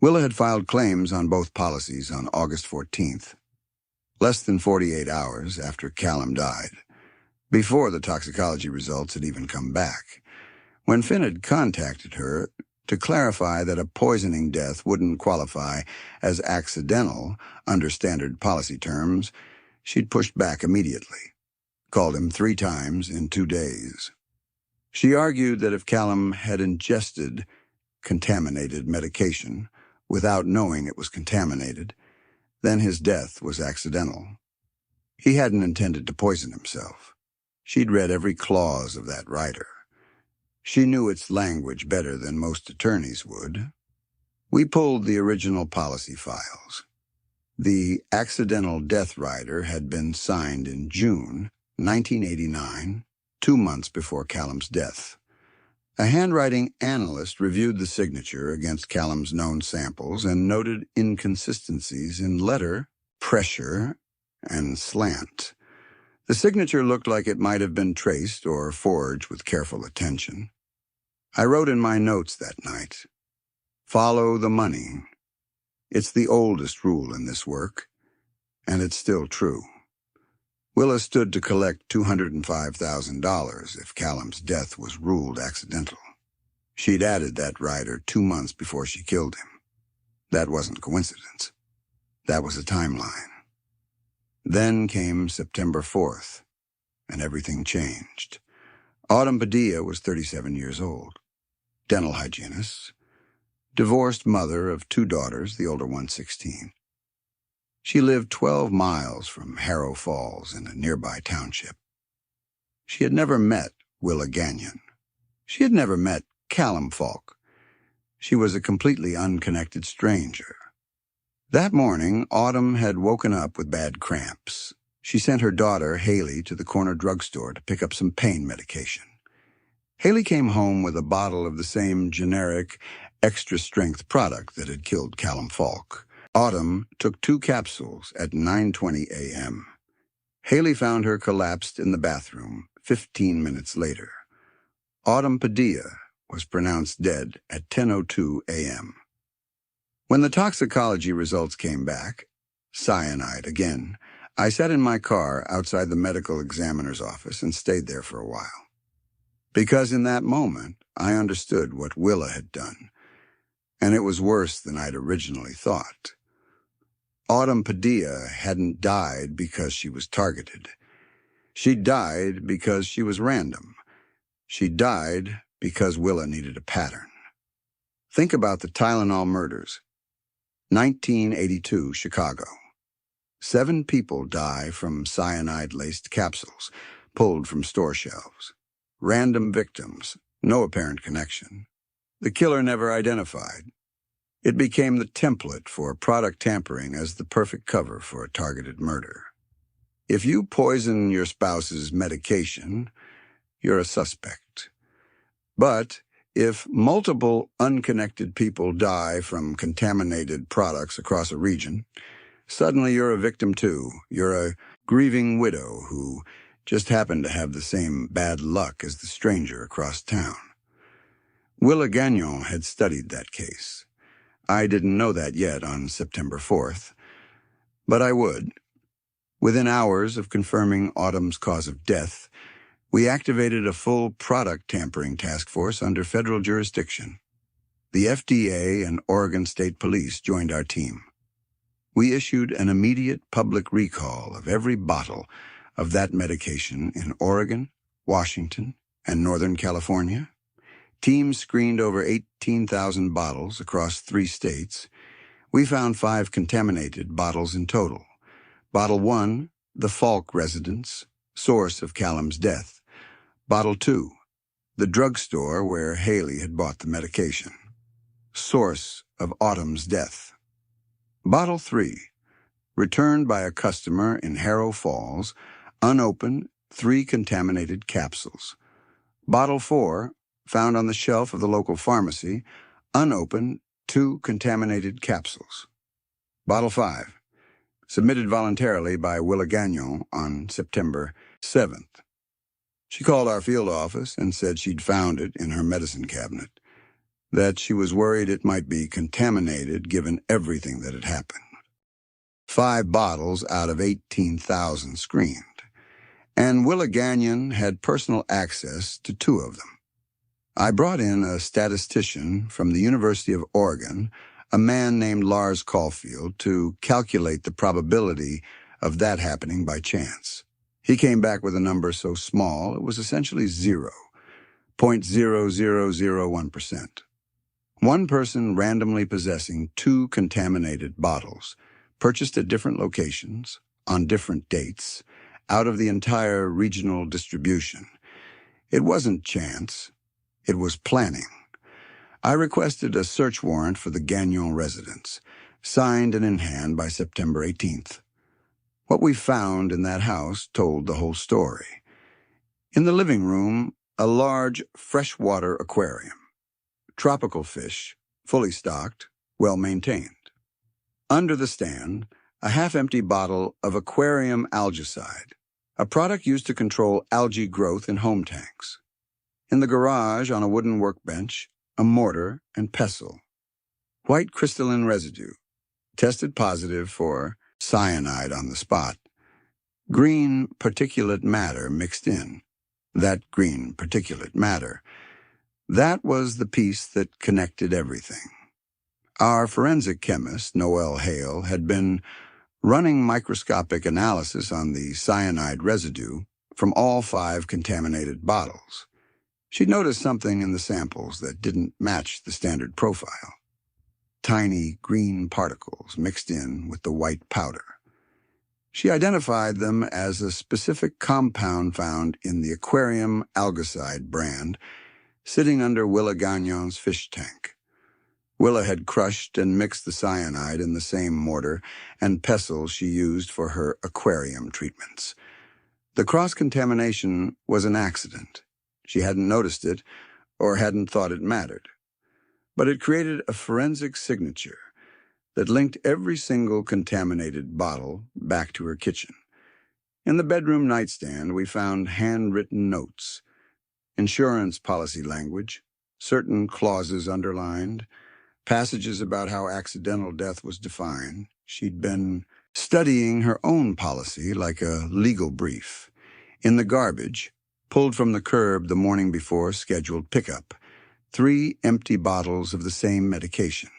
Willa had filed claims on both policies on August 14th, less than 48 hours after Callum died, before the toxicology results had even come back. When Finn had contacted her to clarify that a poisoning death wouldn't qualify as accidental under standard policy terms, she'd pushed back immediately, called him 3 times in 2 days. She argued that if Callum had ingested contaminated medication without knowing it was contaminated, then his death was accidental. He hadn't intended to poison himself. She'd read every clause of that rider. She knew its language better than most attorneys would. We pulled the original policy files. The accidental death rider had been signed in June 1989, 2 months before Callum's death. A handwriting analyst reviewed the signature against Callum's known samples and noted inconsistencies in letter, pressure, and slant. The signature looked like it might have been traced or forged with careful attention. I wrote in my notes that night, "Follow the money. It's the oldest rule in this work, and it's still true." Willa stood to collect $205,000 if Callum's death was ruled accidental. She'd added that rider 2 months before she killed him. That wasn't coincidence. That was a timeline. Then came September 4th, and everything changed. Autumn Padilla was 37 years old, dental hygienist, divorced mother of 2 daughters, the older one 16. She lived 12 miles from Harrow Falls in a nearby township. She had never met Willa Gagnon. She had never met Callum Falk. She was a completely unconnected stranger. That morning, Autumn had woken up with bad cramps. She sent her daughter, Haley, to the corner drugstore to pick up some pain medication. Haley came home with a bottle of the same generic, extra-strength product that had killed Callum Falk. Autumn took 2 capsules at 9:20 a.m. Haley found her collapsed in the bathroom 15 minutes later. Autumn Padilla was pronounced dead at 10:02 a.m. When the toxicology results came back, cyanide again, I sat in my car outside the medical examiner's office and stayed there for a while. Because in that moment, I understood what Willa had done, and it was worse than I'd originally thought. Autumn Padilla hadn't died because she was targeted. She died because she was random. She died because Willa needed a pattern. Think about the Tylenol murders. 1982, Chicago. 7 people die from cyanide-laced capsules. pulled from store shelves. Random victims, no apparent connection. The killer never identified. It became the template for product tampering as the perfect cover for a targeted murder. If you poison your spouse's medication, you're a suspect. But if multiple unconnected people die from contaminated products across a region, suddenly you're a victim too. You're a grieving widow who just happened to have the same bad luck as the stranger across town. Willa Gagnon had studied that case. I didn't know that yet on September 4th, but I would. Within hours of confirming Autumn's cause of death, we activated a full product tampering task force under federal jurisdiction. The FDA and Oregon State Police joined our team. We issued an immediate public recall of every bottle of that medication in Oregon, Washington, and Northern California. Teams screened over 18,000 bottles across 3 states. We found 5 contaminated bottles in total. Bottle 1, the Falk residence, source of Callum's death. Bottle 2, the drugstore where Haley had bought the medication, source of Autumn's death. Bottle 3, returned by a customer in Harrow Falls, unopened, 3 contaminated capsules. Bottle 4, found on the shelf of the local pharmacy, unopened, 2 contaminated capsules. Bottle 5, submitted voluntarily by Willa Gagnon on September 7th. She called our field office and said she'd found it in her medicine cabinet, that she was worried it might be contaminated given everything that had happened. 5 bottles out of 18,000 screened, and Willa Gagnon had personal access to 2 of them. I brought in a statistician from the University of Oregon, a man named Lars Caulfield, to calculate the probability of that happening by chance. He came back with a number so small it was essentially 0.0001%. One person randomly possessing 2 contaminated bottles, purchased at different locations, on different dates, out of the entire regional distribution. It wasn't chance. It was planning. I requested a search warrant for the Gagnon residence, signed and in hand by September 18th. What we found in that house told the whole story. In the living room, a large freshwater aquarium. Tropical fish, fully stocked, well-maintained. Under the stand, a half-empty bottle of aquarium algicide, a product used to control algae growth in home tanks. In the garage, on a wooden workbench, a mortar and pestle. White crystalline residue, tested positive for cyanide on the spot. Green particulate matter mixed in. That green particulate matter. That was the piece that connected everything. Our forensic chemist, Noel Hale, had been running microscopic analysis on the cyanide residue from all 5 contaminated bottles. She'd noticed something in the samples that didn't match the standard profile. Tiny green particles mixed in with the white powder. She identified them as a specific compound found in the aquarium algicide brand, sitting under Willa Gagnon's fish tank. Willa had crushed and mixed the cyanide in the same mortar and pestle she used for her aquarium treatments. The cross-contamination was an accident. She hadn't noticed it or hadn't thought it mattered. But it created a forensic signature that linked every single contaminated bottle back to her kitchen. In the bedroom nightstand, we found handwritten notes, insurance policy language, certain clauses underlined, passages about how accidental death was defined. She'd been studying her own policy like a legal brief. In the garbage, pulled from the curb the morning before scheduled pickup, 3 empty bottles of the same medication,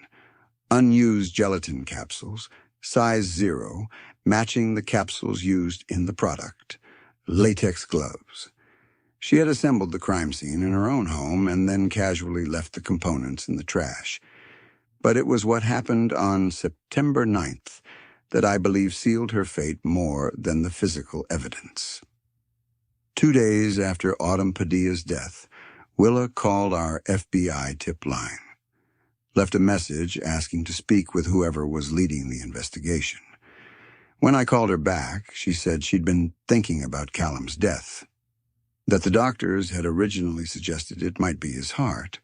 unused gelatin capsules, size 0, matching the capsules used in the product, latex gloves. She had assembled the crime scene in her own home and then casually left the components in the trash. But it was what happened on September 9th that I believe sealed her fate more than the physical evidence. 2 days after Autumn Padilla's death, Willa called our FBI tip line, left a message asking to speak with whoever was leading the investigation. When I called her back, she said she'd been thinking about Callum's death, that the doctors had originally suggested it might be his heart.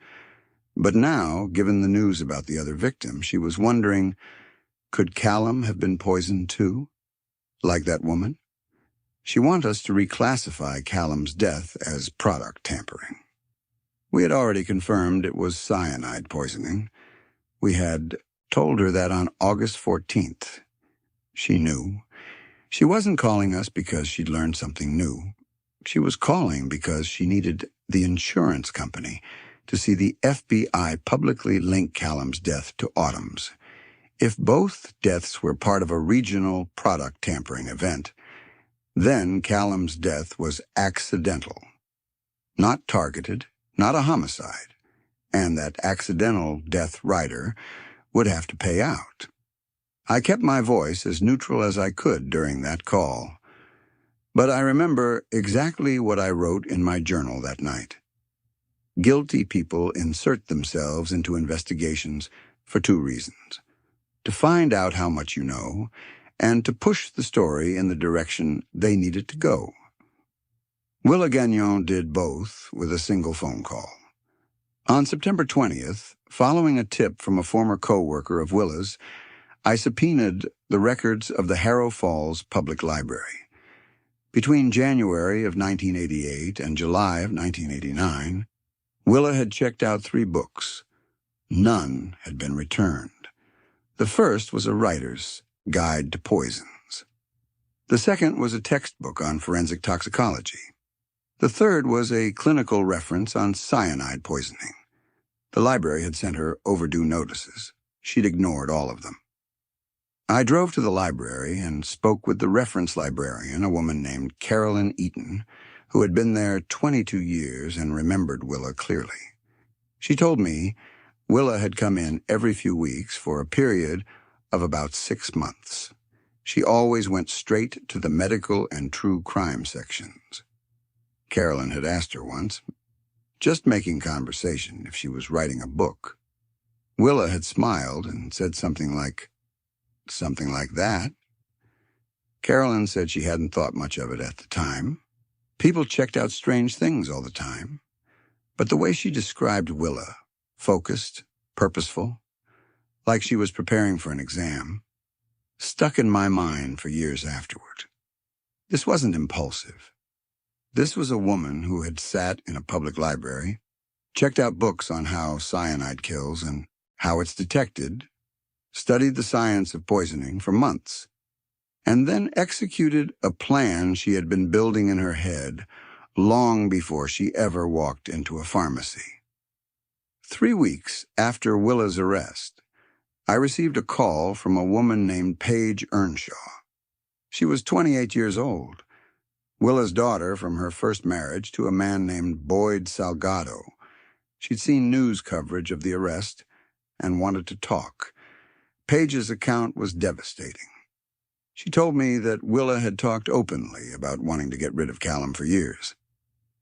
But now, given the news about the other victim, she was wondering, could Callum have been poisoned too, like that woman? She wanted us to reclassify Callum's death as product tampering. We had already confirmed it was cyanide poisoning. We had told her that on August 14th. She knew. She wasn't calling us because she'd learned something new. She was calling because she needed the insurance company to see the FBI publicly link Callum's death to Autumn's. If both deaths were part of a regional product tampering event, then Callum's death was accidental, not targeted, not a homicide, and that accidental death rider would have to pay out. I kept my voice as neutral as I could during that call, but I remember exactly what I wrote in my journal that night. Guilty people insert themselves into investigations for 2 reasons: to find out how much you know, and to push the story in the direction they need it to go. Willa Gagnon did both with a single phone call. On September 20th, following a tip from a former co-worker of Willa's, I subpoenaed the records of the Harrow Falls Public Library. Between January of 1988 and July of 1989, Willa had checked out 3 books. None had been returned. The first was a writer's Guide to Poisons. The second was a textbook on forensic toxicology. The third was a clinical reference on cyanide poisoning. The library had sent her overdue notices. She'd ignored all of them. I drove to the library and spoke with the reference librarian, a woman named Carolyn Eaton, who had been there 22 years and remembered Willa clearly. She told me Willa had come in every few weeks for a period of about 6 months. She always went straight to the medical and true crime sections. Carolyn had asked her once, just making conversation, if she was writing a book. Willa had smiled and said something like that. Carolyn said she hadn't thought much of it at the time. People checked out strange things all the time. But the way she described Willa, focused, purposeful, like she was preparing for an exam, stuck in my mind for years afterward. This wasn't impulsive. This was a woman who had sat in a public library, checked out books on how cyanide kills and how it's detected, studied the science of poisoning for months, and then executed a plan she had been building in her head long before she ever walked into a pharmacy. 3 weeks after Willa's arrest, I received a call from a woman named Paige Earnshaw. She was 28 years old, Willa's daughter from her first marriage to a man named Boyd Salgado. She'd seen news coverage of the arrest and wanted to talk. Paige's account was devastating. She told me that Willa had talked openly about wanting to get rid of Callum for years.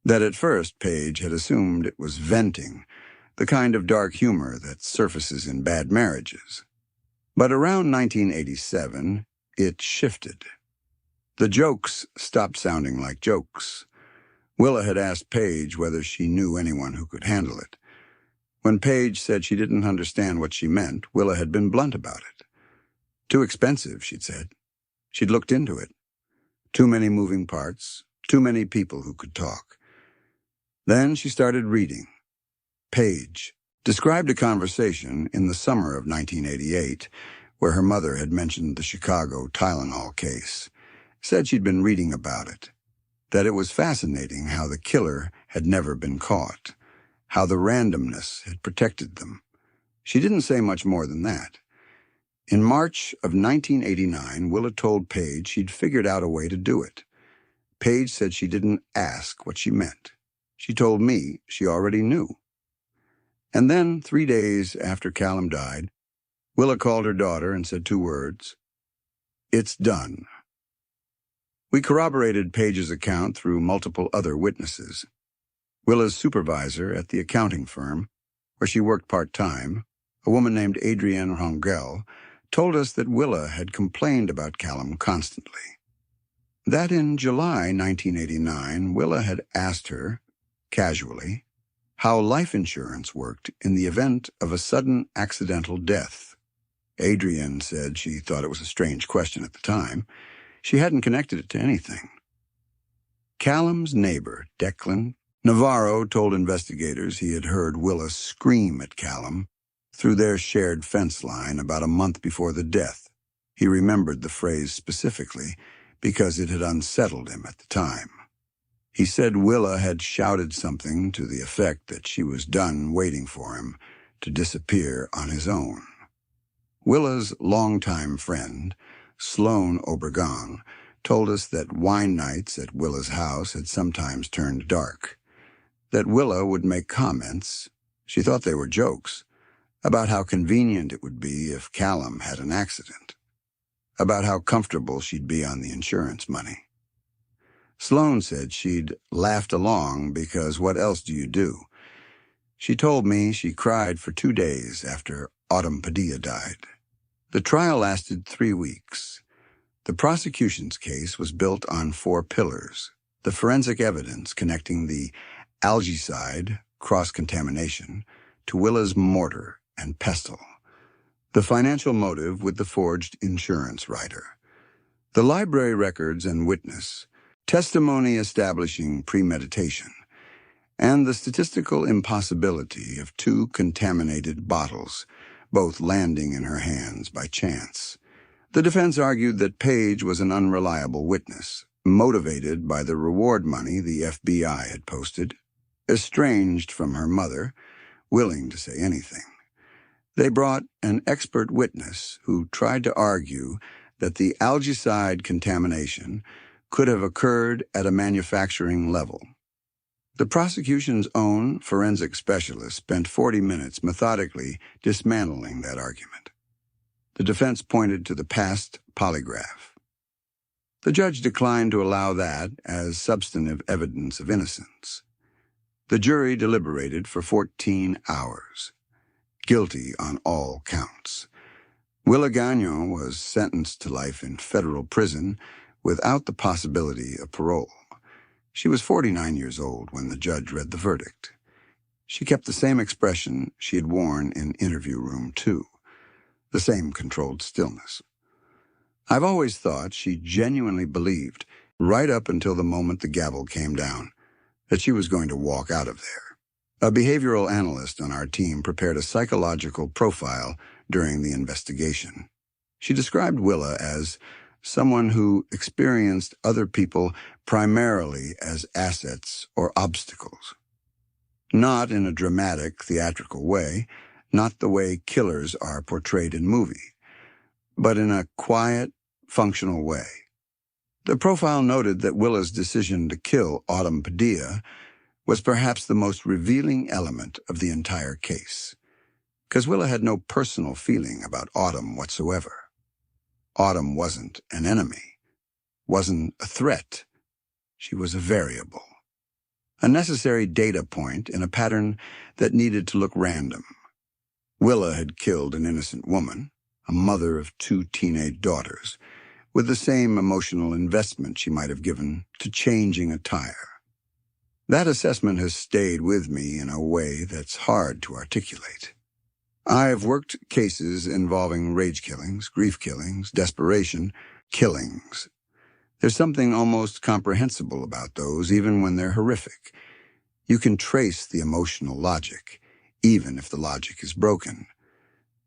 That at first Paige had assumed it was venting, the kind of dark humor that surfaces in bad marriages. But around 1987, it shifted. The jokes stopped sounding like jokes. Willa had asked Paige whether she knew anyone who could handle it. When Paige said she didn't understand what she meant, Willa had been blunt about it. Too expensive, she'd said. She'd looked into it. Too many moving parts, too many people who could talk. Then she started reading. Paige described a conversation in the summer of 1988 where her mother had mentioned the Chicago Tylenol case, said she'd been reading about it, that it was fascinating how the killer had never been caught, how the randomness had protected them. She didn't say much more than that. In March of 1989, Willa told Paige she'd figured out a way to do it. Paige said she didn't ask what she meant. She told me she already knew. And then, 3 days after Callum died, Willa called her daughter and said 2 words. "It's done." We corroborated Page's account through multiple other witnesses. Willa's supervisor at the accounting firm, where she worked part-time, a woman named Adrienne Rangel, told us that Willa had complained about Callum constantly. That in July 1989, Willa had asked her, casually, how life insurance worked in the event of a sudden accidental death. Adrienne said she thought it was a strange question at the time. She hadn't connected it to anything. Callum's neighbor, Declan Navarro, told investigators he had heard Willa scream at Callum through their shared fence line about a month before the death. He remembered the phrase specifically because it had unsettled him at the time. He said Willa had shouted something to the effect that she was done waiting for him to disappear on his own. Willa's longtime friend, Sloane Obregon, told us that wine nights at Willa's house had sometimes turned dark, that Willa would make comments, she thought they were jokes, about how convenient it would be if Callum had an accident, about how comfortable she'd be on the insurance money. Sloane said she'd laughed along because what else do you do? She told me she cried for 2 days after Autumn Padilla died. The trial lasted 3 weeks. The prosecution's case was built on 4 pillars: the forensic evidence connecting the algicide, cross-contamination, to Willa's mortar and pestle, the financial motive with the forged insurance rider, the library records and witness, testimony establishing premeditation, and the statistical impossibility of 2 contaminated bottles, both landing in her hands by chance. The defense argued that Page was an unreliable witness, motivated by the reward money the FBI had posted, estranged from her mother, willing to say anything. They brought an expert witness who tried to argue that the algicide contamination could have occurred at a manufacturing level. The prosecution's own forensic specialist spent 40 minutes methodically dismantling that argument. The defense pointed to the past polygraph. The judge declined to allow that as substantive evidence of innocence. The jury deliberated for 14 hours. Guilty on all counts. Willa Gagnon was sentenced to life in federal prison without the possibility of parole. She was 49 years old when the judge read the verdict. She kept the same expression she had worn in interview room 2, the same controlled stillness. I've always thought she genuinely believed, right up until the moment the gavel came down, that she was going to walk out of there. A behavioral analyst on our team prepared a psychological profile during the investigation. She described Willa as someone who experienced other people primarily as assets or obstacles. Not in a dramatic, theatrical way, not the way killers are portrayed in movies, but in a quiet, functional way. The profile noted that Willa's decision to kill Autumn Padilla was perhaps the most revealing element of the entire case, because Willa had no personal feeling about Autumn whatsoever. Autumn wasn't an enemy, wasn't a threat. She was a variable, a necessary data point in a pattern that needed to look random. Willa had killed an innocent woman, a mother of 2 teenage daughters, with the same emotional investment she might have given to changing a tire. That assessment has stayed with me in a way that's hard to articulate. I've worked cases involving rage killings, grief killings, desperation, killings. There's something almost comprehensible about those, even when they're horrific. You can trace the emotional logic, even if the logic is broken.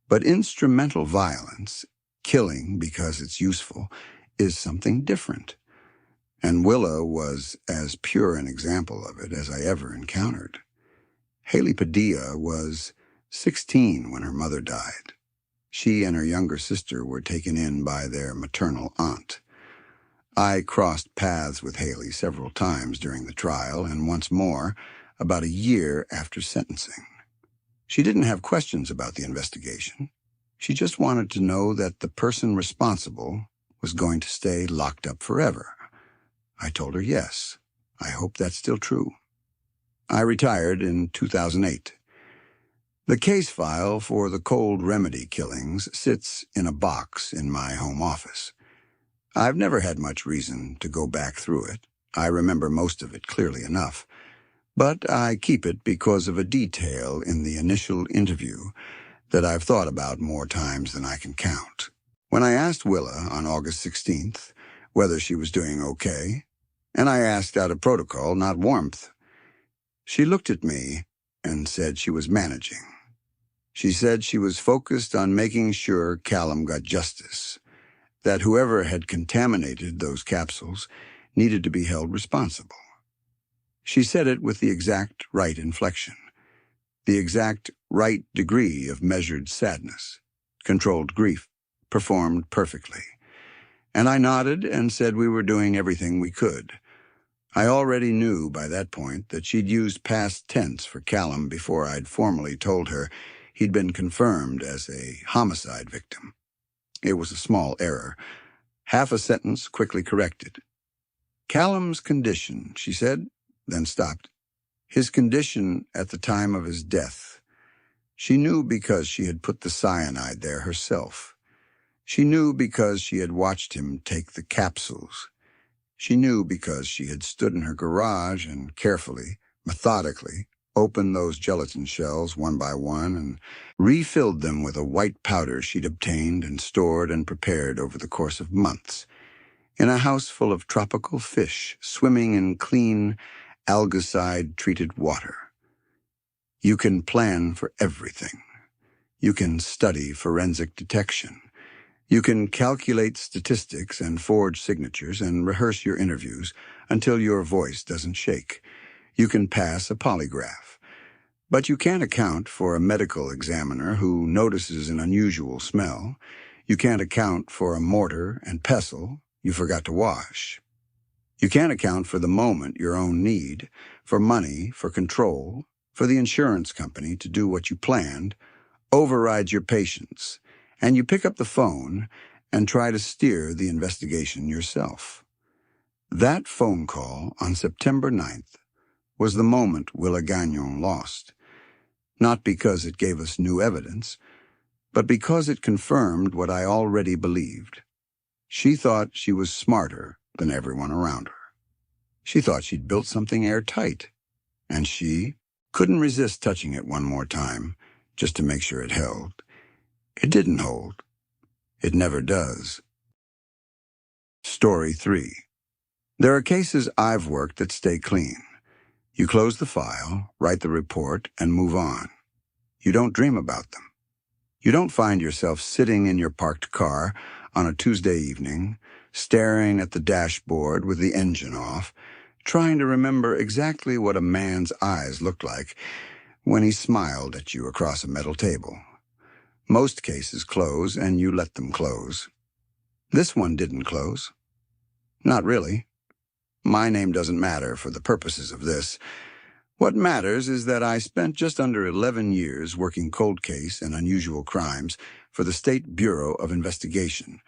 But instrumental violence, killing because it's useful, is something different. And Willa was as pure an example of it as I ever encountered. Haley Padilla was 16 when her mother died. She and her younger sister were taken in by their maternal aunt. I crossed paths with Haley several times during the trial, and once more about a year after sentencing. She didn't have questions about the investigation. She just wanted to know that the person responsible was going to stay locked up forever. I told her yes. I hope that's still true. I retired in 2008. The case file for the cold remedy killings sits in a box in my home office. I've never had much reason to go back through it. I remember most of it clearly enough. But I keep it because of a detail in the initial interview that I've thought about more times than I can count. When I asked Willa on August 16th whether she was doing okay, and I asked out of protocol, not warmth, she looked at me and said she was managing. She said she was focused on making sure Callum got justice, that whoever had contaminated those capsules needed to be held responsible. She said it with the exact right inflection, the exact right degree of measured sadness, controlled grief, performed perfectly. And I nodded and said we were doing everything we could. I already knew by that point that she'd used past tense for Callum before I'd formally told her he'd been confirmed as a homicide victim. It was a small error. Half a sentence quickly corrected. Callum's condition, she said, then stopped. His condition at the time of his death. She knew because she had put the cyanide there herself. She knew because she had watched him take the capsules. She knew because she had stood in her garage and carefully, methodically, opened those gelatin shells one by one and refilled them with a white powder she'd obtained and stored and prepared over the course of months, in a house full of tropical fish swimming in clean, algicide-treated water. You can plan for everything. You can study forensic detection. You can calculate statistics and forge signatures and rehearse your interviews until your voice doesn't shake. You can pass a polygraph. But you can't account for a medical examiner who notices an unusual smell. You can't account for a mortar and pestle you forgot to wash. You can't account for the moment your own need, for money, for control, for the insurance company to do what you planned, overrides your patience, and you pick up the phone and try to steer the investigation yourself. That phone call on September 9th was the moment Willa Gagnon lost, not because it gave us new evidence, but because it confirmed what I already believed. She thought she was smarter than everyone around her. She thought she'd built something airtight, and she couldn't resist touching it one more time just to make sure it held. It didn't hold. It never does. Story 3. There are cases I've worked that stay clean. You close the file, write the report, and move on. You don't dream about them. You don't find yourself sitting in your parked car on a Tuesday evening, staring at the dashboard with the engine off, trying to remember exactly what a man's eyes looked like when he smiled at you across a metal table. Most cases close, and you let them close. This one didn't close. Not really. My name doesn't matter for the purposes of this. What matters is that I spent just under 11 years working cold case and unusual crimes for the State Bureau of Investigation.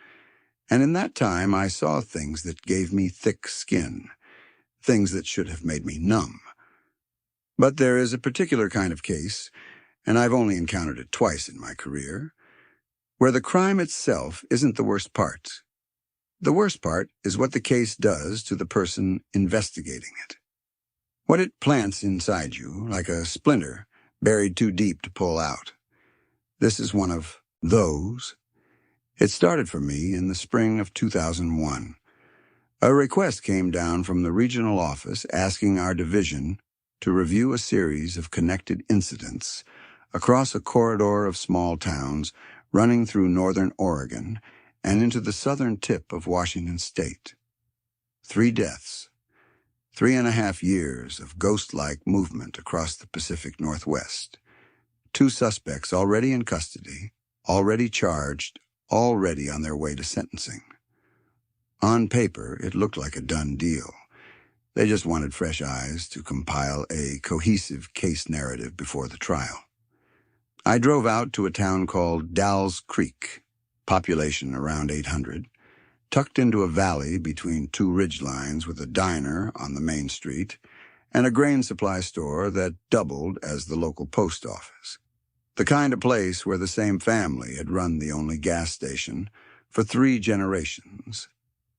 And in that time, I saw things that gave me thick skin, things that should have made me numb. But there is a particular kind of case, and I've only encountered it twice in my career, where the crime itself isn't the worst part. The worst part is what the case does to the person investigating it. What it plants inside you, like a splinter buried too deep to pull out. This is one of those. It started for me in the spring of 2001. A request came down from the regional office asking our division to review a series of connected incidents across a corridor of small towns running through northern Oregon and into the southern tip of Washington State. 3 deaths. 3.5 years of ghost-like movement across the Pacific Northwest. 2 suspects already in custody, already charged, already on their way to sentencing. On paper, it looked like a done deal. They just wanted fresh eyes to compile a cohesive case narrative before the trial. I drove out to a town called Dalles Creek, population around 800, tucked into a valley between two ridgelines with a diner on the main street and a grain supply store that doubled as the local post office. The kind of place where the same family had run the only gas station for 3 generations.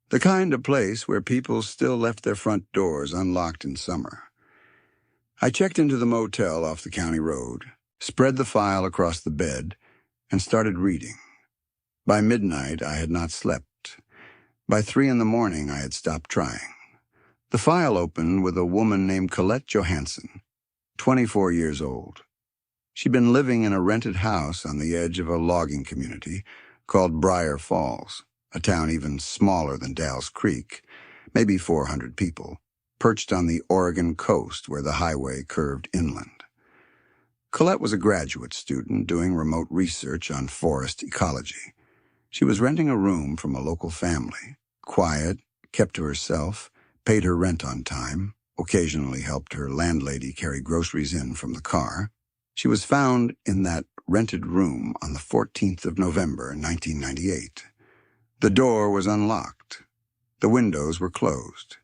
The kind of place where people still left their front doors unlocked in summer. I checked into the motel off the county road, spread the file across the bed, and started reading. By midnight, I had not slept. By 3 in the morning, I had stopped trying. The file opened with a woman named Colette Johansson, 24 years old. She'd been living in a rented house on the edge of a logging community called Briar Falls, a town even smaller than Dalles Creek, maybe 400 people, perched on the Oregon coast where the highway curved inland. Colette was a graduate student doing remote research on forest ecology. She was renting a room from a local family, quiet, kept to herself, paid her rent on time, occasionally helped her landlady carry groceries in from the car. She was found in that rented room on the 14th of November, 1998. The door was unlocked. The windows were closed.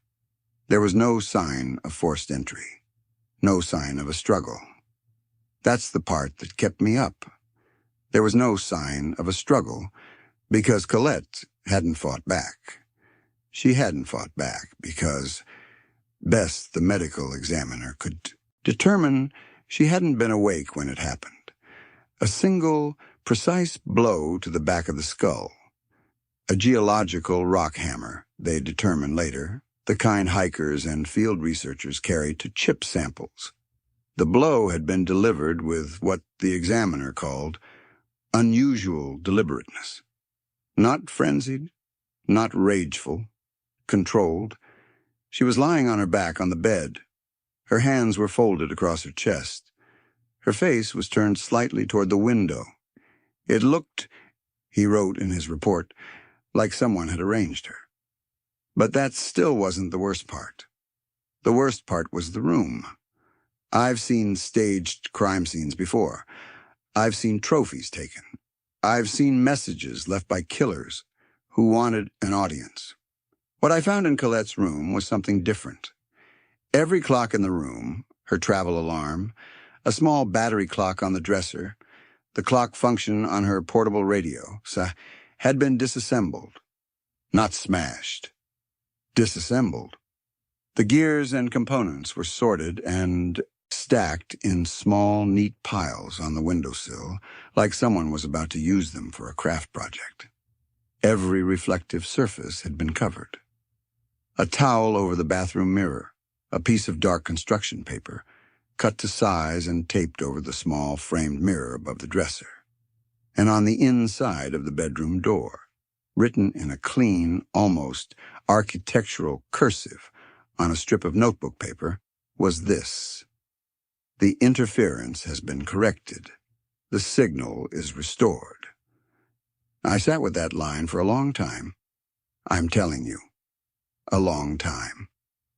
There was no sign of forced entry, no sign of a struggle. That's the part that kept me up. There was no sign of a struggle because Colette hadn't fought back. She hadn't fought back because best the medical examiner could determine she hadn't been awake when it happened. A single, precise blow to the back of the skull. A geological rock hammer, they determined later, the kind hikers and field researchers carry to chip samples. The blow had been delivered with what the examiner called unusual deliberateness. Not frenzied, not rageful, controlled. She was lying on her back on the bed. Her hands were folded across her chest. Her face was turned slightly toward the window. It looked, he wrote in his report, like someone had arranged her. But that still wasn't the worst part. The worst part was the room. I've seen staged crime scenes before. I've seen trophies taken. I've seen messages left by killers who wanted an audience. What I found in Colette's room was something different. Every clock in the room, her travel alarm, a small battery clock on the dresser, the clock function on her portable radio, had been disassembled. Not smashed. Disassembled. The gears and components were sorted and stacked in small, neat piles on the windowsill, like someone was about to use them for a craft project. Every reflective surface had been covered. A towel over the bathroom mirror, a piece of dark construction paper, cut to size and taped over the small framed mirror above the dresser. And on the inside of the bedroom door, written in a clean, almost architectural cursive on a strip of notebook paper, was this: "The interference has been corrected. The signal is restored." I sat with that line for a long time. I'm telling you, a long time.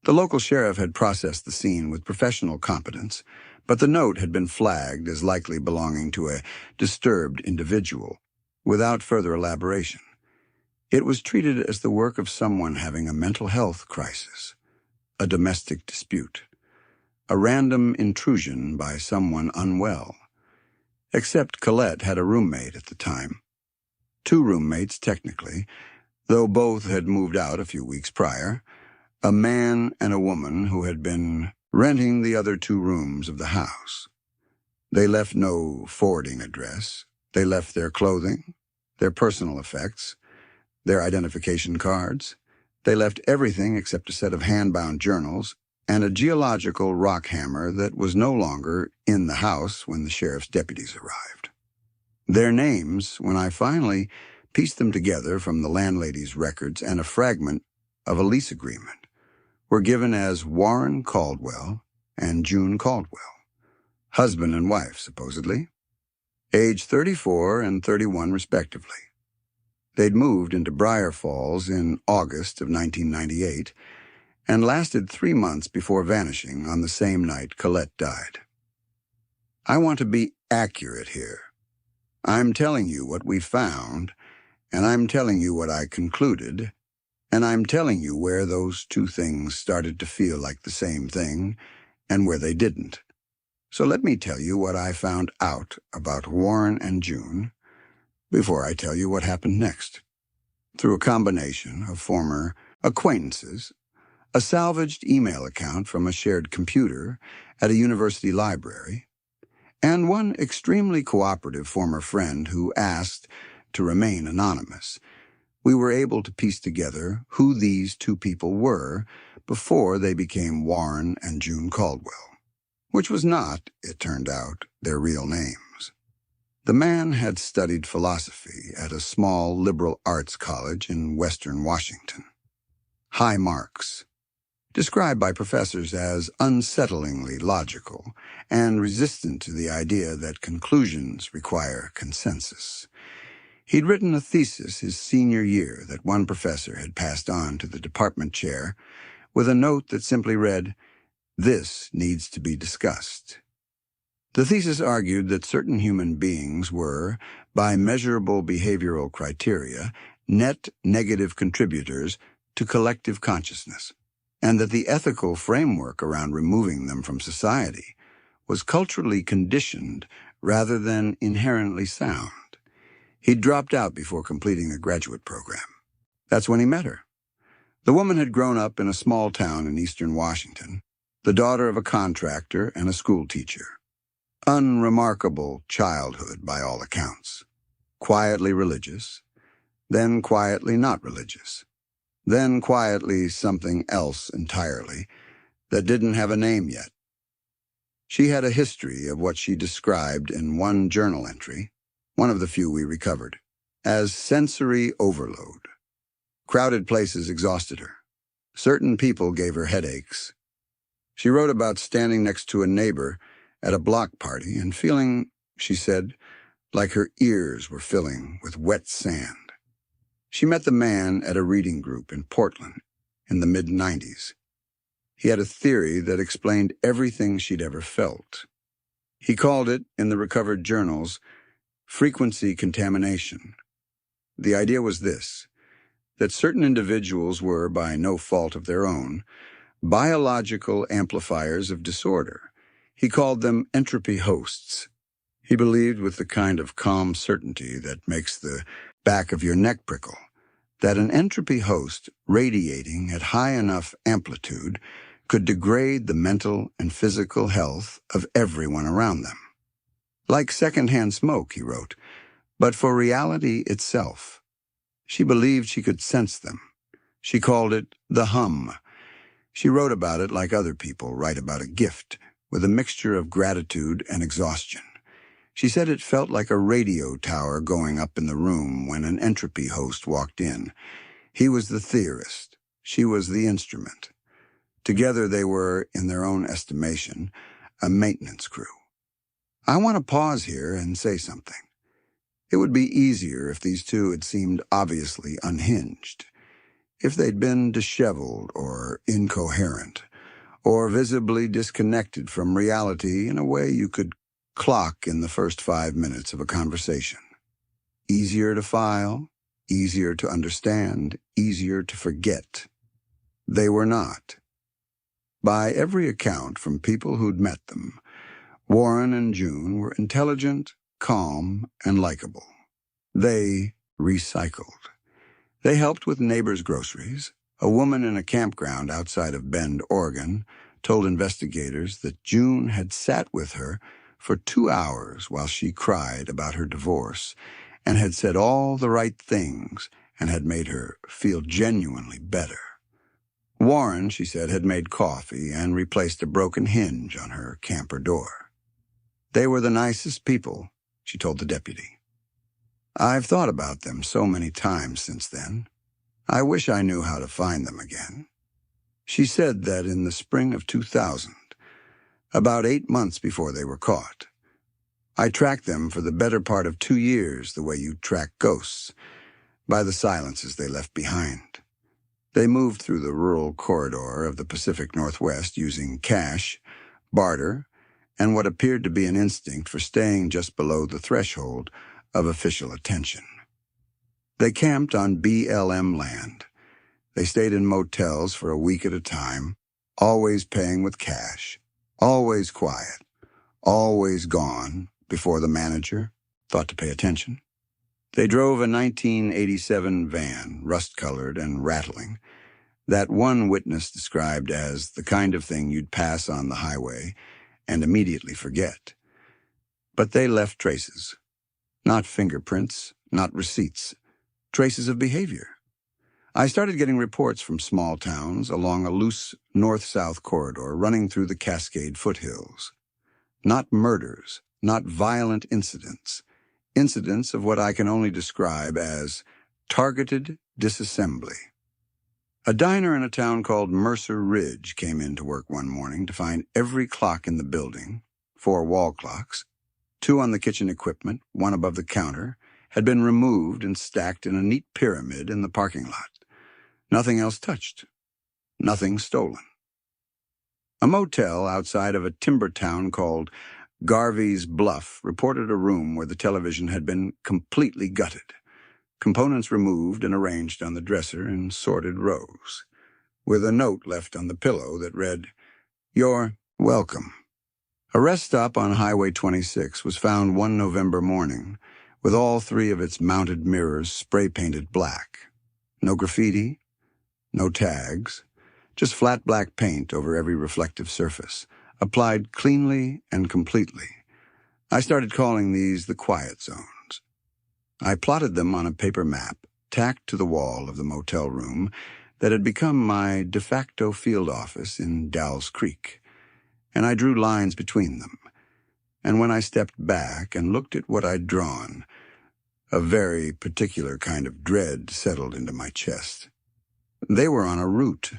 The local sheriff had processed the scene with professional competence, but the note had been flagged as likely belonging to a disturbed individual, without further elaboration. It was treated as the work of someone having a mental health crisis, a domestic dispute, a random intrusion by someone unwell. Except Colette had a roommate at the time. 2 roommates, technically, though both had moved out a few weeks prior, a man and a woman who had been renting the other 2 rooms of the house. They left no forwarding address. They left their clothing, their personal effects, their identification cards. They left everything except a set of hand-bound journals and a geological rock hammer that was no longer in the house when the sheriff's deputies arrived. Their names, when I finally pieced them together from the landlady's records and a fragment of a lease agreement, were given as Warren Caldwell and June Caldwell, husband and wife, supposedly, age 34 and 31 respectively. They'd moved into Briar Falls in August of 1998 and lasted 3 months before vanishing on the same night Colette died. I want to be accurate here. I'm telling you what we found, and I'm telling you what I concluded And I'm telling you where those two things started to feel like the same thing and where they didn't. So let me tell you what I found out about Warren and June before I tell you what happened next. Through a combination of former acquaintances, a salvaged email account from a shared computer at a university library, and one extremely cooperative former friend who asked to remain anonymous, we were able to piece together who these two people were before they became Warren and June Caldwell, which was not, it turned out, their real names. The man had studied philosophy at a small liberal arts college in western Washington. High marks, described by professors as unsettlingly logical and resistant to the idea that conclusions require consensus. He'd written a thesis his senior year that one professor had passed on to the department chair with a note that simply read, "This needs to be discussed." The thesis argued that certain human beings were, by measurable behavioral criteria, net negative contributors to collective consciousness, and that the ethical framework around removing them from society was culturally conditioned rather than inherently sound. He'd dropped out before completing a graduate program. That's when he met her. The woman had grown up in a small town in eastern Washington, the daughter of a contractor and a school teacher. Unremarkable childhood by all accounts. Quietly religious, then quietly not religious, then quietly something else entirely that didn't have a name yet. She had a history of what she described in one journal entry, one of the few we recovered, as sensory overload. Crowded places exhausted her. Certain people gave her headaches. She wrote about standing next to a neighbor at a block party and feeling, she said, like her ears were filling with wet sand. She met the man at a reading group in Portland in the mid-90s. He had a theory that explained everything she'd ever felt. He called it, in the recovered journals, frequency contamination. The idea was this, that certain individuals were, by no fault of their own, biological amplifiers of disorder. He called them entropy hosts. He believed with the kind of calm certainty that makes the back of your neck prickle, that an entropy host radiating at high enough amplitude could degrade the mental and physical health of everyone around them. Like secondhand smoke, he wrote, but for reality itself. She believed she could sense them. She called it the hum. She wrote about it like other people write about a gift, with a mixture of gratitude and exhaustion. She said it felt like a radio tower going up in the room when an entropy host walked in. He was the theorist. She was the instrument. Together they were, in their own estimation, a maintenance crew. I want to pause here and say something. It would be easier if these two had seemed obviously unhinged, if they'd been disheveled or incoherent, or visibly disconnected from reality in a way you could clock in the first 5 minutes of a conversation. Easier to file, easier to understand, easier to forget. They were not. By every account from people who'd met them, Warren and June were intelligent, calm, and likable. They recycled. They helped with neighbors' groceries. A woman in a campground outside of Bend, Oregon, told investigators that June had sat with her for 2 hours while she cried about her divorce and had said all the right things and had made her feel genuinely better. Warren, she said, had made coffee and replaced a broken hinge on her camper door. They were the nicest people, she told the deputy. I've thought about them so many times since then. I wish I knew how to find them again. She said that in the spring of 2000, about 8 months before they were caught, I tracked them for the better part of 2 years the way you track ghosts, by the silences they left behind. They moved through the rural corridor of the Pacific Northwest using cash, barter, and what appeared to be an instinct for staying just below the threshold of official attention. They camped on BLM land. They stayed in motels for a week at a time, always paying with cash, always quiet, always gone before the manager thought to pay attention. They drove a 1987 van, rust-colored and rattling, that one witness described as the kind of thing you'd pass on the highway and immediately forget. But they left traces. Not fingerprints, not receipts, traces of behavior. I started getting reports from small towns along a loose north-south corridor running through the Cascade foothills. Not murders, not violent incidents. Incidents of what I can only describe as targeted disassembly. A diner in a town called Mercer Ridge came in to work one morning to find every clock in the building, 4 wall clocks, 2 on the kitchen equipment, 1 above the counter, had been removed and stacked in a neat pyramid in the parking lot. Nothing else touched. Nothing stolen. A motel outside of a timber town called Garvey's Bluff reported a room where the television had been completely gutted, components removed and arranged on the dresser in sorted rows, with a note left on the pillow that read, "You're welcome." A rest stop on Highway 26 was found one November morning, with all 3 of its mounted mirrors spray-painted black. No graffiti, no tags, just flat black paint over every reflective surface, applied cleanly and completely. I started calling these the quiet zones. I plotted them on a paper map, tacked to the wall of the motel room that had become my de facto field office in Dalles Creek, and I drew lines between them. And when I stepped back and looked at what I'd drawn, a very particular kind of dread settled into my chest. They were on a route.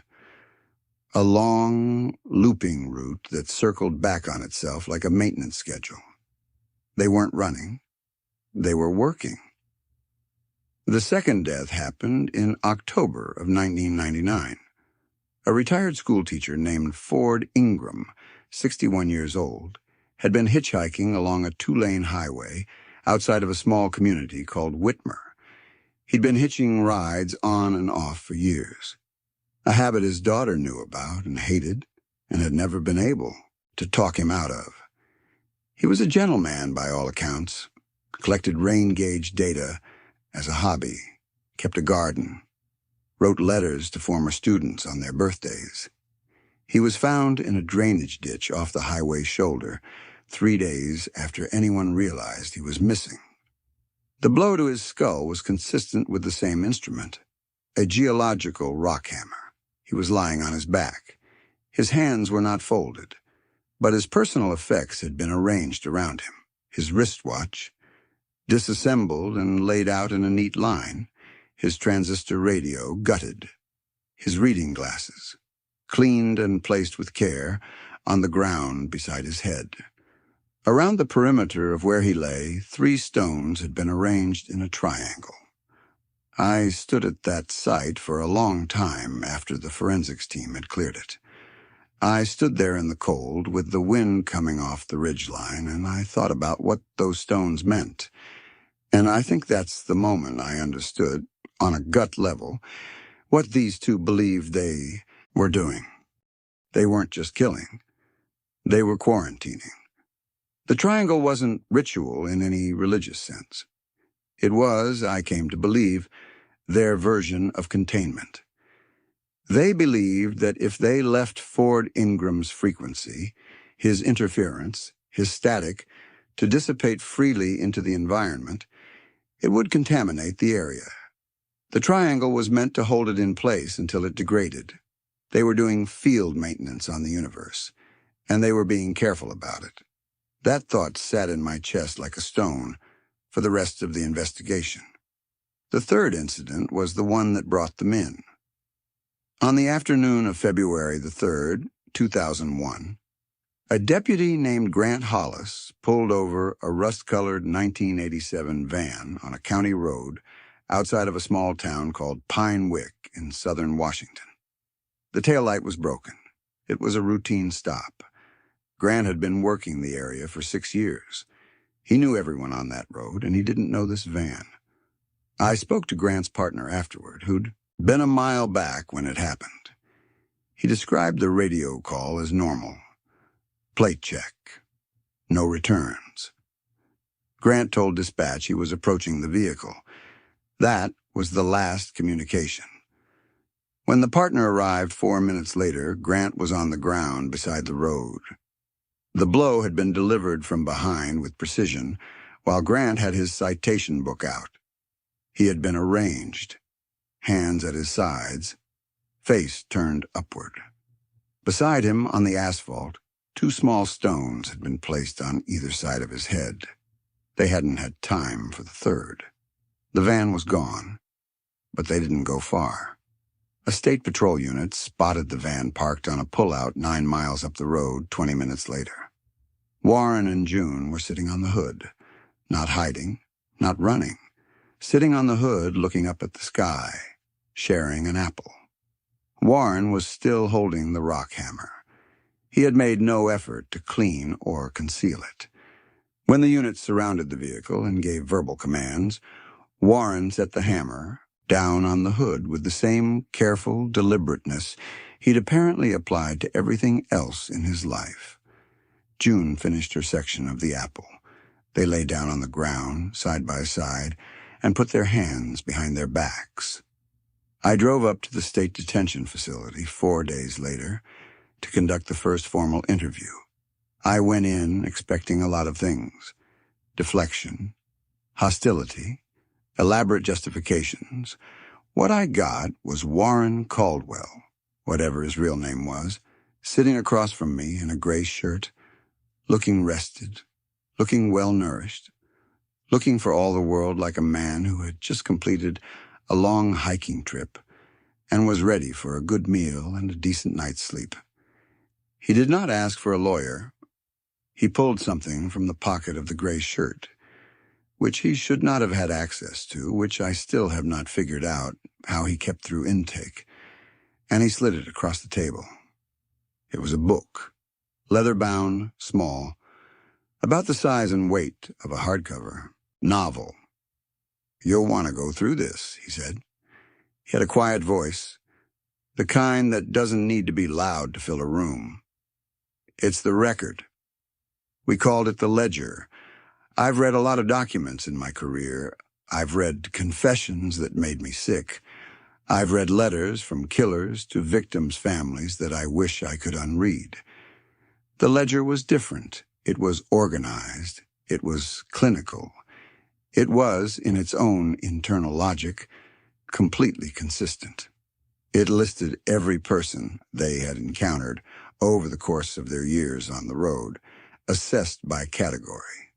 A long, looping route that circled back on itself like a maintenance schedule. They weren't running. They were working. The second death happened in October of 1999. A retired schoolteacher named Ford Ingram, 61 years old, had been hitchhiking along a 2-lane highway outside of a small community called Whitmer. He'd been hitching rides on and off for years. A habit his daughter knew about and hated, and had never been able to talk him out of. He was a gentleman by all accounts, collected rain gauge data as a hobby, kept a garden, wrote letters to former students on their birthdays. He was found in a drainage ditch off the highway shoulder 3 days after anyone realized he was missing. The blow to his skull was consistent with the same instrument, a geological rock hammer. He was lying on his back. His hands were not folded, but his personal effects had been arranged around him. His wristwatch, disassembled and laid out in a neat line, his transistor radio gutted, his reading glasses, cleaned and placed with care, on the ground beside his head. Around the perimeter of where he lay, 3 stones had been arranged in a triangle. I stood at that site for a long time after the forensics team had cleared it. I stood there in the cold with the wind coming off the ridgeline, and I thought about what those stones meant. And I think that's the moment I understood, on a gut level, what these 2 believed they were doing. They weren't just killing. They were quarantining. The triangle wasn't ritual in any religious sense. It was, I came to believe, their version of containment. They believed that if they left Ford Ingram's frequency, his interference, his static, to dissipate freely into the environment, it would contaminate the area. The triangle was meant to hold it in place until it degraded. They were doing field maintenance on the universe, and they were being careful about it. That thought sat in my chest like a stone for the rest of the investigation. The third incident was the one that brought them in. On the afternoon of February the 3rd, 2001, a deputy named Grant Hollis pulled over a rust-colored 1987 van on a county road outside of a small town called Pine Wick in southern Washington. The taillight was broken. It was a routine stop. Grant had been working the area for 6 years. He knew everyone on that road, and he didn't know this van. I spoke to Grant's partner afterward, who'd Been a mile back when it happened. He described the radio call as normal. Plate check. No returns. Grant told dispatch he was approaching the vehicle. That was the last communication. When the partner arrived 4 minutes later, Grant was on the ground beside the road. The blow had been delivered from behind with precision, while Grant had his citation book out. He had been arranged, hands at his sides, face turned upward. Beside him, on the asphalt, 2 small stones had been placed on either side of his head. They hadn't had time for the third. The van was gone, but they didn't go far. A state patrol unit spotted the van parked on a pullout 9 miles up the road 20 minutes later. Warren and June were sitting on the hood, not hiding, not running, sitting on the hood looking up at the sky, sharing an apple. Warren was still holding the rock hammer. He had made no effort to clean or conceal it. When the unit surrounded the vehicle and gave verbal commands, Warren set the hammer down on the hood with the same careful deliberateness he'd apparently applied to everything else in his life. June finished her section of the apple. They lay down on the ground, side by side, and put their hands behind their backs. I drove up to the state detention facility 4 days later to conduct the first formal interview. I went in expecting a lot of things: deflection, hostility, elaborate justifications. What I got was Warren Caldwell, whatever his real name was, sitting across from me in a gray shirt, looking rested, looking well-nourished, looking for all the world like a man who had just completed a long hiking trip and was ready for a good meal and a decent night's sleep. He did not ask for a lawyer. He pulled something from the pocket of the gray shirt, which he should not have had access to, which I still have not figured out how he kept through intake, and he slid it across the table. It was a book, leather-bound, small, about the size and weight of a hardcover novel. "You'll want to go through this," he said. He had a quiet voice, the kind that doesn't need to be loud to fill a room. "It's the record. We called it the ledger. I've read a lot of documents in my career. I've read confessions that made me sick. I've read letters from killers to victims' families that I wish I could unread. The ledger was different. It was organized. It was clinical. It was, in its own internal logic, completely consistent. It listed every person they had encountered over the course of their years on the road, assessed by category.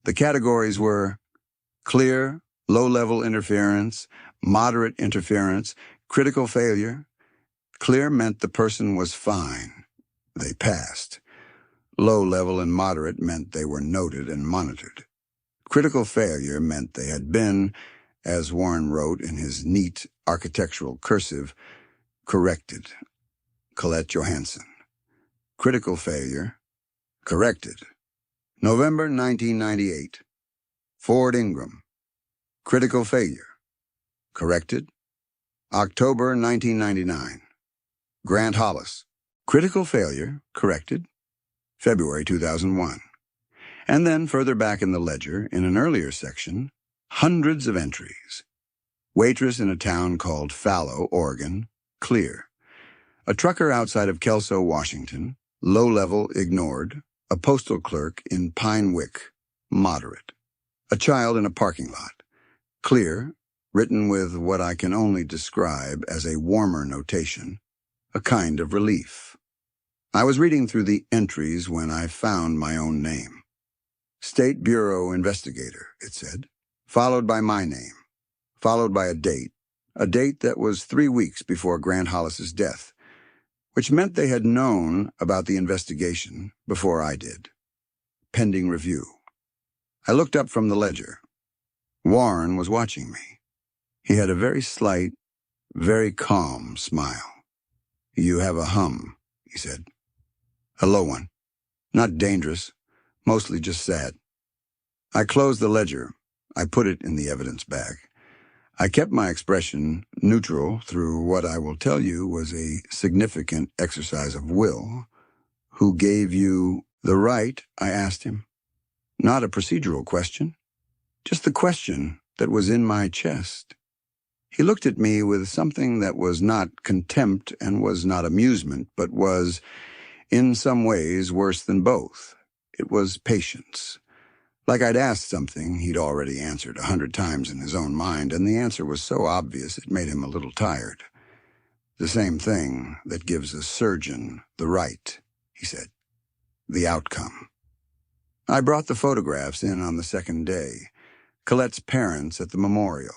The categories were clear, low-level interference, moderate interference, critical failure. Clear meant the person was fine. They passed. Low-level and moderate meant they were noted and monitored. Critical failure meant they had been, as Warren wrote in his neat architectural cursive, corrected. Colette Johansson. Critical failure, corrected. November 1998. Ford Ingram. Critical failure, corrected. October 1999. Grant Hollis. Critical failure, corrected. February 2001. And then further back in the ledger, in an earlier section, hundreds of entries. Waitress in a town called Fallow, Oregon, clear. A trucker outside of Kelso, Washington, low level, ignored. A postal clerk in Pine Wick, moderate. A child in a parking lot, clear, written with what I can only describe as a warmer notation, a kind of relief. I was reading through the entries when I found my own name. State Bureau Investigator, it said, followed by my name, followed by a date that was 3 weeks before Grant Hollis's death, which meant they had known about the investigation before I did. Pending review. I looked up from the ledger. Warren was watching me. He had a very slight, very calm smile. "You have a hum," he said. "A low one. Not dangerous, mostly just sad." I closed the ledger. I put it in the evidence bag. I kept my expression neutral through what I will tell you was a significant exercise of will. Who gave you the right? I asked him. Not a procedural question, just the question that was in my chest. He looked at me with something that was not contempt and was not amusement, but was, in some ways, worse than both. It was patience. Like I'd asked something he'd already answered 100 times in his own mind, and the answer was so obvious it made him a little tired. The same thing that gives a surgeon the right, he said. The outcome. I brought the photographs in on the second day. Colette's parents at the memorial.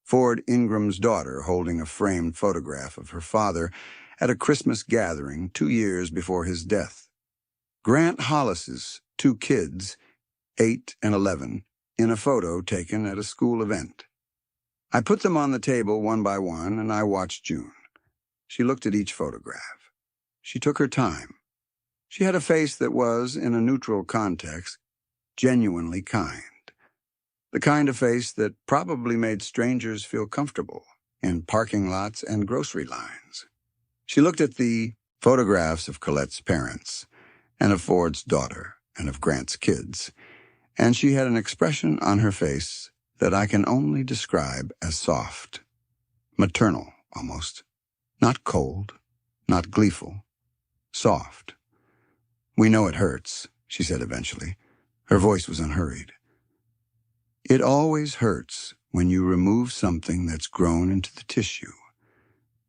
Ford Ingram's daughter holding a framed photograph of her father at a Christmas gathering 2 years before his death. Grant Hollis's 2 kids, 8 and 11, in a photo taken at a school event. I put them on the table one by one, and I watched June. She looked at each photograph. She took her time. She had a face that was, in a neutral context, genuinely kind. The kind of face that probably made strangers feel comfortable in parking lots and grocery lines. She looked at the photographs of Colette's parents, and of Ford's daughter, and of Grant's kids, and she had an expression on her face that I can only describe as soft. Maternal, almost. Not cold, not gleeful. Soft. We know it hurts, she said eventually. Her voice was unhurried. It always hurts when you remove something that's grown into the tissue.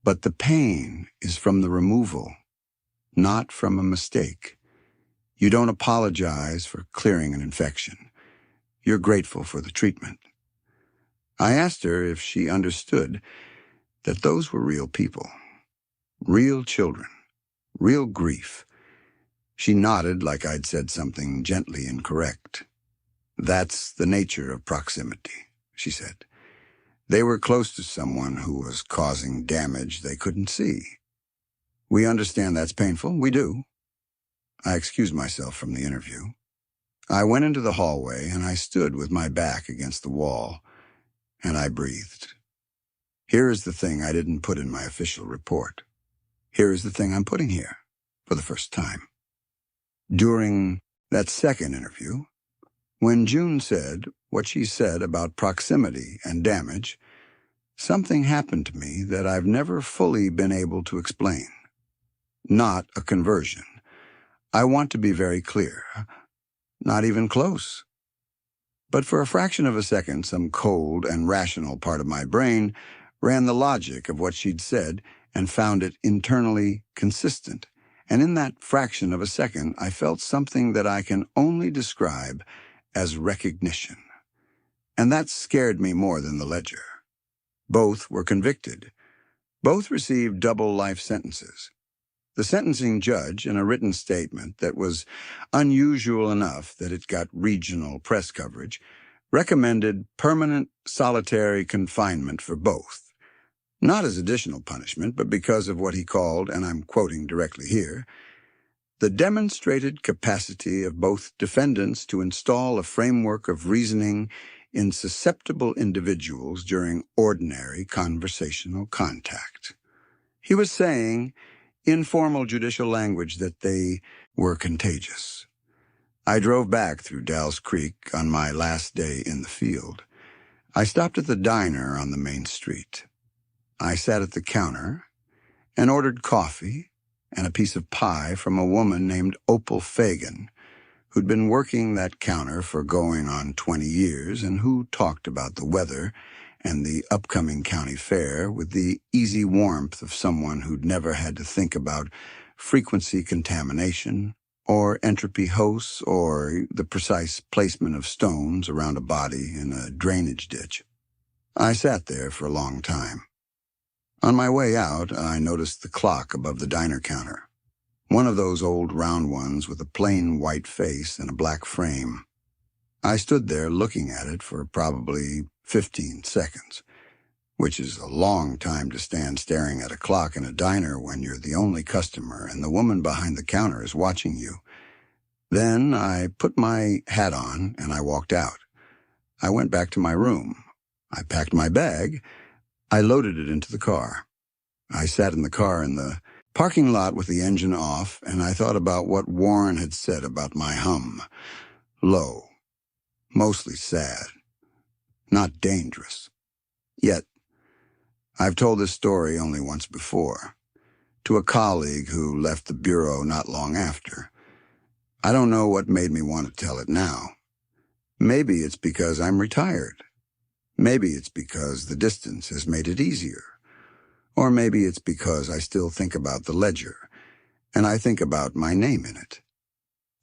But the pain is from the removal, not from a mistake. You don't apologize for clearing an infection. You're grateful for the treatment. I asked her if she understood that those were real people, real children, real grief. She nodded like I'd said something gently incorrect. That's the nature of proximity, she said. They were close to someone who was causing damage they couldn't see. We understand that's painful. We do. I excused myself from the interview. I went into the hallway, and I stood with my back against the wall, and I breathed. Here is the thing I didn't put in my official report. Here is the thing I'm putting here, for the first time. During that second interview, when June said what she said about proximity and damage, something happened to me that I've never fully been able to explain. Not a conversion. I want to be very clear. Not even close. But for a fraction of a second, some cold and rational part of my brain ran the logic of what she'd said and found it internally consistent. And in that fraction of a second, I felt something that I can only describe as recognition. And that scared me more than the ledger. Both were convicted. Both received double life sentences. The sentencing judge, in a written statement that was unusual enough that it got regional press coverage, recommended permanent solitary confinement for both, not as additional punishment, but because of what he called, and I'm quoting directly here, the demonstrated capacity of both defendants to install a framework of reasoning in susceptible individuals during ordinary conversational contact. He was saying, informal judicial language, that they were contagious. I drove back through Dalles Creek on my last day in the field. I stopped at the diner on the main street. I sat at the counter and ordered coffee and a piece of pie from a woman named Opal Fagan, who'd been working that counter for going on 20 years and who talked about the weather and the upcoming county fair with the easy warmth of someone who'd never had to think about frequency contamination or entropy hosts or the precise placement of stones around a body in a drainage ditch. I sat there for a long time. On my way out, I noticed the clock above the diner counter, one of those old round ones with a plain white face and a black frame. I stood there looking at it for probably 15 seconds, which is a long time to stand staring at a clock in a diner when you're the only customer and the woman behind the counter is watching you. Then I put my hat on and I walked out. I went back to my room. I packed my bag. I loaded it into the car. I sat in the car in the parking lot with the engine off, and I thought about what Warren had said about my hum. Low, mostly sad, not dangerous. Yet, I've told this story only once before, to a colleague who left the bureau not long after. I don't know what made me want to tell it now. Maybe it's because I'm retired. Maybe it's because the distance has made it easier. Or maybe it's because I still think about the ledger, and I think about my name in it.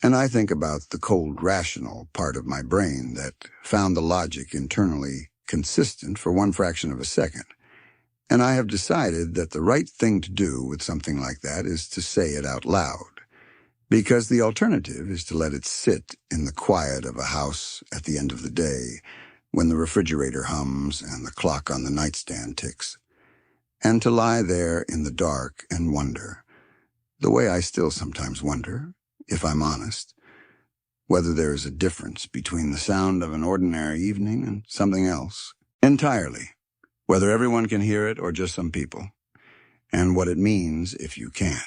And I think about the cold, rational part of my brain that found the logic internally consistent for one fraction of a second. And I have decided that the right thing to do with something like that is to say it out loud, because the alternative is to let it sit in the quiet of a house at the end of the day, when the refrigerator hums and the clock on the nightstand ticks, and to lie there in the dark and wonder, the way I still sometimes wonder, if I'm honest, whether there is a difference between the sound of an ordinary evening and something else, entirely, whether everyone can hear it or just some people, and what it means if you can.